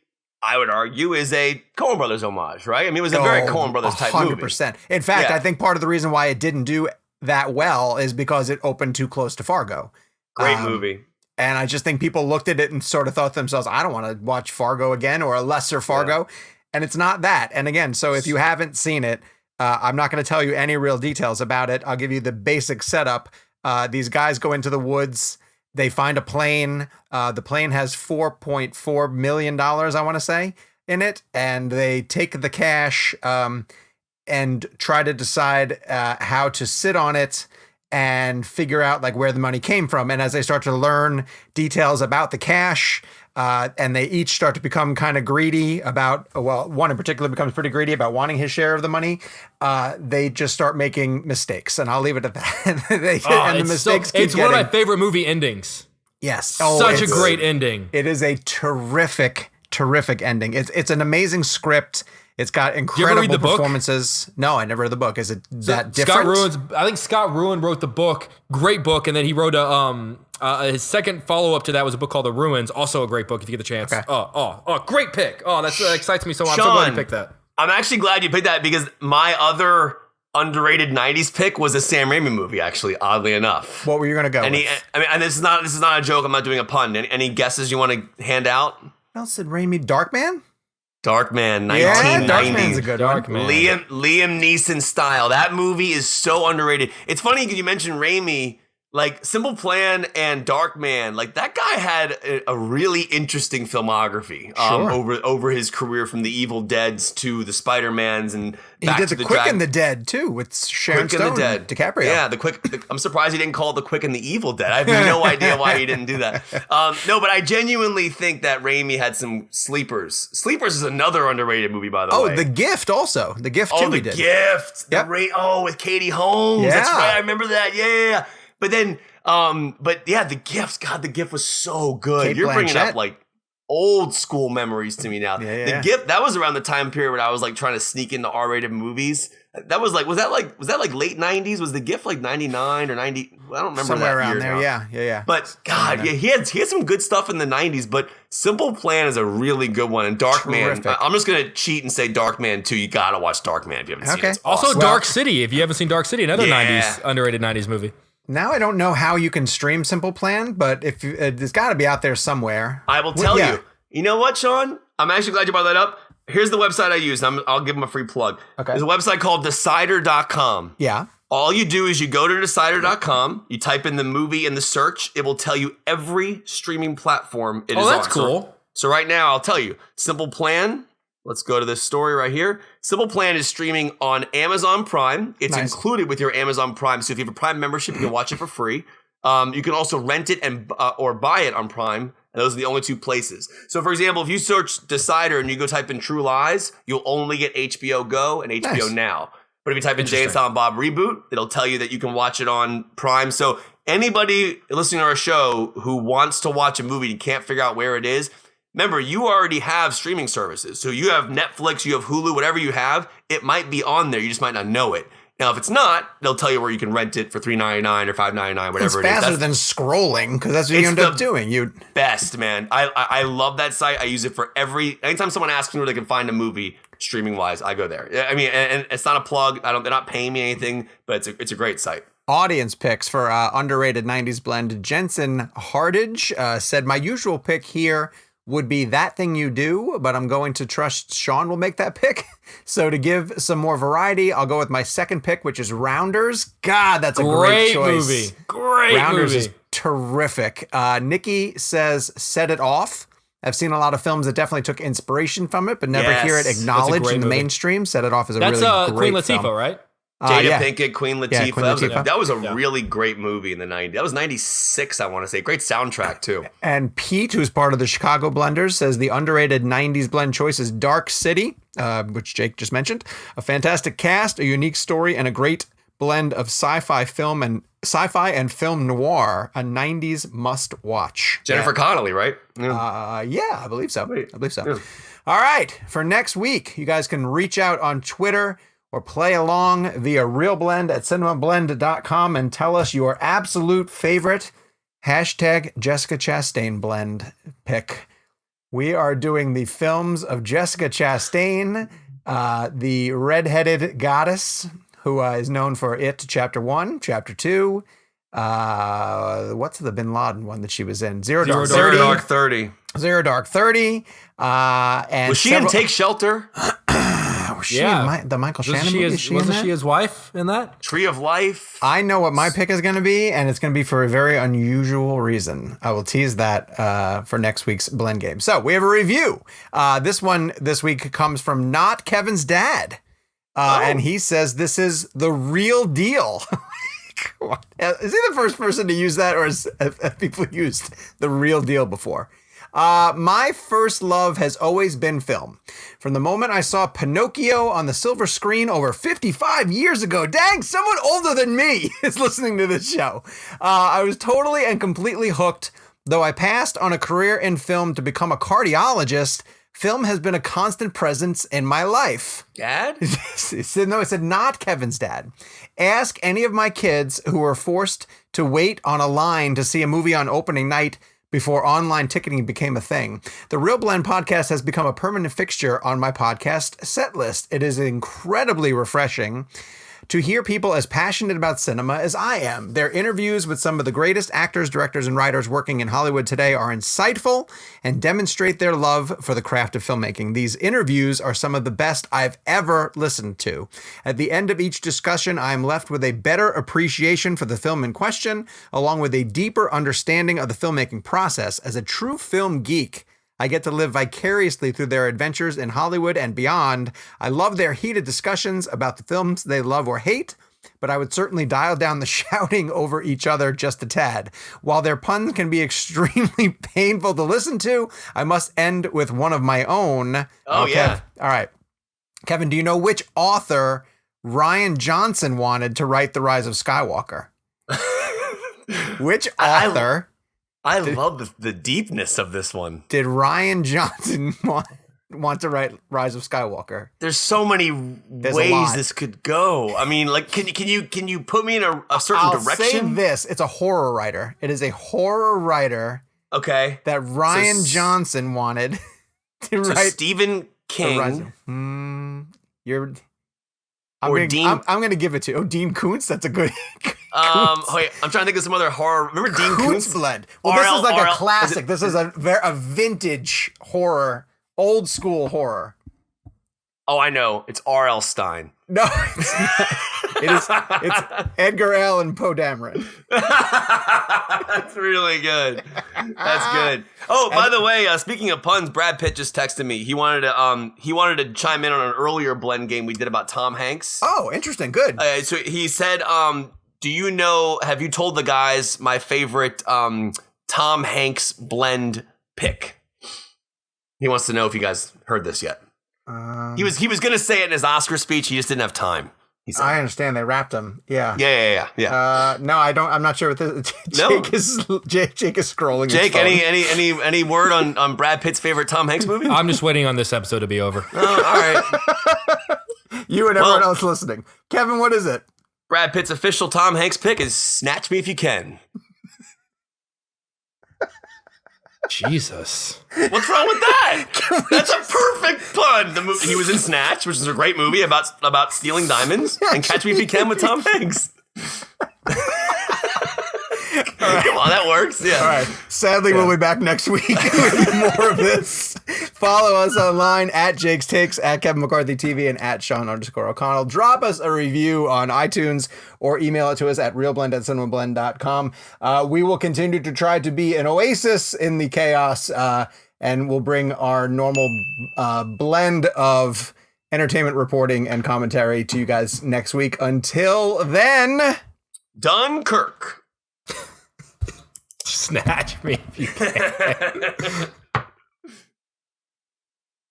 I would argue, is a Coen Brothers homage, right? I mean, it was a very Coen Brothers type movie. 100%. In fact, Yeah. I think part of the reason why it didn't do that well is because it opened too close to Fargo. Great movie. And I just think people looked at it and sort of thought to themselves, I don't want to watch Fargo again or a lesser Fargo. And it's not that. And again, so if you haven't seen it, I'm not going to tell you any real details about it. I'll give you the basic setup. These guys go into the woods. They find a plane. The plane has $4.4 million, I want to say, in it. And they take the cash and try to decide how to sit on it and figure out like where the money came from. And as they start to learn details about the cash, and they each start to become kind of greedy about, well, one in particular becomes pretty greedy about wanting his share of the money. They just start making mistakes, and I'll leave it at that. And the mistakes keep It's one of my favorite movie endings. Yes. Such a great ending. It is a terrific ending. It's an amazing script. It's got incredible read the book? performances. No, I never read the book. Is it that different? I think Scott Ruin wrote the book. Great book. And then he wrote a His second follow-up to that was a book called The Ruins, also a great book if you get the chance. Okay. Great pick. Oh, that excites me so much. I'm so Sean, glad you picked that. I'm actually glad you picked that because my other underrated 90s pick was a Sam Raimi movie, actually, oddly enough. What were you going to go with? And this is not a joke. I'm not doing a pun. Any guesses you want to hand out? What else did Raimi? Darkman? Darkman, 1990. Yeah, Darkman's a good one. Darkman. Liam Neeson style. That movie is so underrated. It's funny because you mentioned Raimi. Like Simple Plan and Darkman, like that guy had a really interesting filmography over his career, from the Evil Deads to the Spider-Mans, and he did the Quick and the Dead too with Sharon Stone and DiCaprio. Yeah, I'm surprised he didn't call it the Quick and the Evil Dead. I have no idea why he didn't do that. No, but I genuinely think that Raimi had some sleepers. Sleepers is another underrated movie, by the way. Oh, The Gift also. The Gift too. The Gift. Yep. With Katie Holmes. Yeah. That's right. I remember that. Yeah. But then, The Gift. God, The Gift was so good. Kate You're bringing Blanchett. up like old school memories to me now. Yeah. The Gift. That was around the time period when I was like trying to sneak into R-rated movies. That was like, was that like late 90s? Was The Gift like 99 or 90? I don't remember Somewhere that around year there. now. Yeah. But God, he had some good stuff in the 90s. But Simple Plan is a really good one. And Darkman, Terrific. I'm just gonna cheat and say Darkman 2. You gotta watch Darkman if you haven't seen it. It's Also, awesome. Dark City. If you haven't seen Dark City, another Yeah. 90s underrated 90s movie. Now I don't know how you can stream Simple Plan, but if it's got to be out there somewhere. I will tell you. You know what, Sean? I'm actually glad you brought that up. Here's the website I use. I'll give them a free plug. Okay. There's a website called Decider.com. Yeah. All you do is you go to Decider.com, you type in the movie in the search, it will tell you every streaming platform it is on. Oh, that's cool. So right now, I'll tell you, Simple Plan, let's go to this story right here. Simple Plan is streaming on Amazon Prime. It's Nice. included with your Amazon Prime. So if you have a Prime membership, you can watch it for free. You can also rent it or buy it on Prime. And those are the only two places. So, for example, if you search Decider and you go type in True Lies, you'll only get HBO Go and HBO Nice. Now. But if you type in Jay and Silent Bob Reboot, it'll tell you that you can watch it on Prime. So anybody listening to our show who wants to watch a movie and can't figure out where it is, remember, you already have streaming services. So you have Netflix, you have Hulu, whatever you have, it might be on there. You just might not know it. Now, if it's not, they'll tell you where you can rent it for $3.99 or $5.99, whatever it is. It's faster than scrolling because that's what you end up doing. Best, man. I love that site. I use it for anytime someone asks me where they can find a movie streaming wise, I go there. I mean, and it's not a plug. They're not paying me anything, but it's a great site. Audience picks for underrated 90s blend. Jensen Hardage said, my usual pick here would be That Thing You Do, but I'm going to trust Sean will make that pick. So to give some more variety, I'll go with my second pick, which is Rounders. God, that's a great choice. Movie. Great Rounders movie. is terrific. Nikki says, Set It Off. I've seen a lot of films that definitely took inspiration from it, but never hear it Yes. acknowledged great in the movie. mainstream. Set It Off is a That's really great Queen Latifah, film. right? Jada Pinkett, Queen Latifah. Yeah, Queen Latifah. That was a really great movie in the 90s. That was 96, I want to say. Great soundtrack, too. And Pete, who's part of the Chicago Blenders, says the underrated 90s blend choice is Dark City, which Jake just mentioned. A fantastic cast, a unique story, and a great blend of sci-fi and film noir. A 90s must watch. Jennifer Connelly, right? Yeah, I believe so. Yeah. All right, for next week, you guys can reach out on Twitter or play along via ReelBlend at cinemablend.com and tell us your absolute favorite hashtag Jessica Chastain blend pick. We are doing the films of Jessica Chastain, the redheaded goddess who is known for It Chapter 1, Chapter 2. What's the Bin Laden one that she was in? Zero Dark Thirty. Zero Dark 30. And was she in Take Shelter? Was she in the Michael Shannon movie? Wasn't she his wife in that? Tree of Life. I know what my pick is going to be, and it's going to be for a very unusual reason. I will tease that for next week's Blend Game. So we have a review. This one this week comes from Not Kevin's Dad. And he says this is the real deal. Is he the first person to use that, or have people used the real deal before? My first love has always been film. From the moment I saw Pinocchio on the silver screen over 55 years ago, dang, someone older than me is listening to this show. I was totally and completely hooked, though I passed on a career in film to become a cardiologist. Film has been a constant presence in my life. Dad? No, it said not Kevin's dad. Ask any of my kids who were forced to wait on a line to see a movie on opening night before online ticketing became a thing. The ReelBlend podcast has become a permanent fixture on my podcast set list. It is incredibly refreshing to hear people as passionate about cinema as I am. Their interviews with some of the greatest actors, directors, and writers working in Hollywood today are insightful and demonstrate their love for the craft of filmmaking. These interviews are some of the best I've ever listened to. At the end of each discussion, I am left with a better appreciation for the film in question, along with a deeper understanding of the filmmaking process. As a true film geek, I get to live vicariously through their adventures in Hollywood and beyond. I love their heated discussions about the films they love or hate, but I would certainly dial down the shouting over each other just a tad. While their puns can be extremely painful to listen to, I must end with one of my own. Oh, yeah. All right. Kevin, do you know which author Rian Johnson wanted to write The Rise of Skywalker? Which author... I love the deepness of this one. Did Rian Johnson want to write Rise of Skywalker? There's so many ways this could go. I mean, like, can you put me in a certain direction? I'll say this: it's a horror writer. It is a horror writer. Okay. That Rian Johnson wanted to write. Stephen King. I'm going to give it to Dean Koontz. That's a good. Wait, I'm trying to think of some other horror. Remember Dean Koontz? Blend. Well, this is like a classic. This is a vintage horror, old school horror. Oh, I know. It's R.L. Stein. No, it's not. It's Edgar Allan Poe Dameron. That's really good. That's good. Oh, by the way, speaking of puns, Brad Pitt just texted me. He wanted to chime in on an earlier blend game we did about Tom Hanks. Oh, interesting. Good. So he said, have you told the guys my favorite Tom Hanks blend pick? He wants to know if you guys heard this yet. He was going to say it in his Oscar speech. He just didn't have time. I understand. They wrapped him. Yeah. Yeah. No, I don't. I'm not sure what this. Jake is scrolling. Jake, any word on Brad Pitt's favorite Tom Hanks movie? I'm just waiting on this episode to be over. Oh, all right. You and everyone else listening. Kevin, what is it? Brad Pitt's official Tom Hanks pick is Snatch Me If You Can. Jesus. What's wrong with that? That's a perfect pun. He was in Snatch, which is a great movie about stealing diamonds, and Catch Me If You Can with Tom Hanks. Right. Come on, that works. Yeah. All right. Sadly, we'll be back next week with more of this. Follow us online at Jake's Takes, at Kevin McCarthy TV, and at Sean_O'Connell. Drop us a review on iTunes or email it to us at ReelBlend@cinemablend.com. We will continue to try to be an oasis in the chaos, and we'll bring our normal blend of entertainment reporting and commentary to you guys next week. Until then, Dunkirk. Snatch me if you can.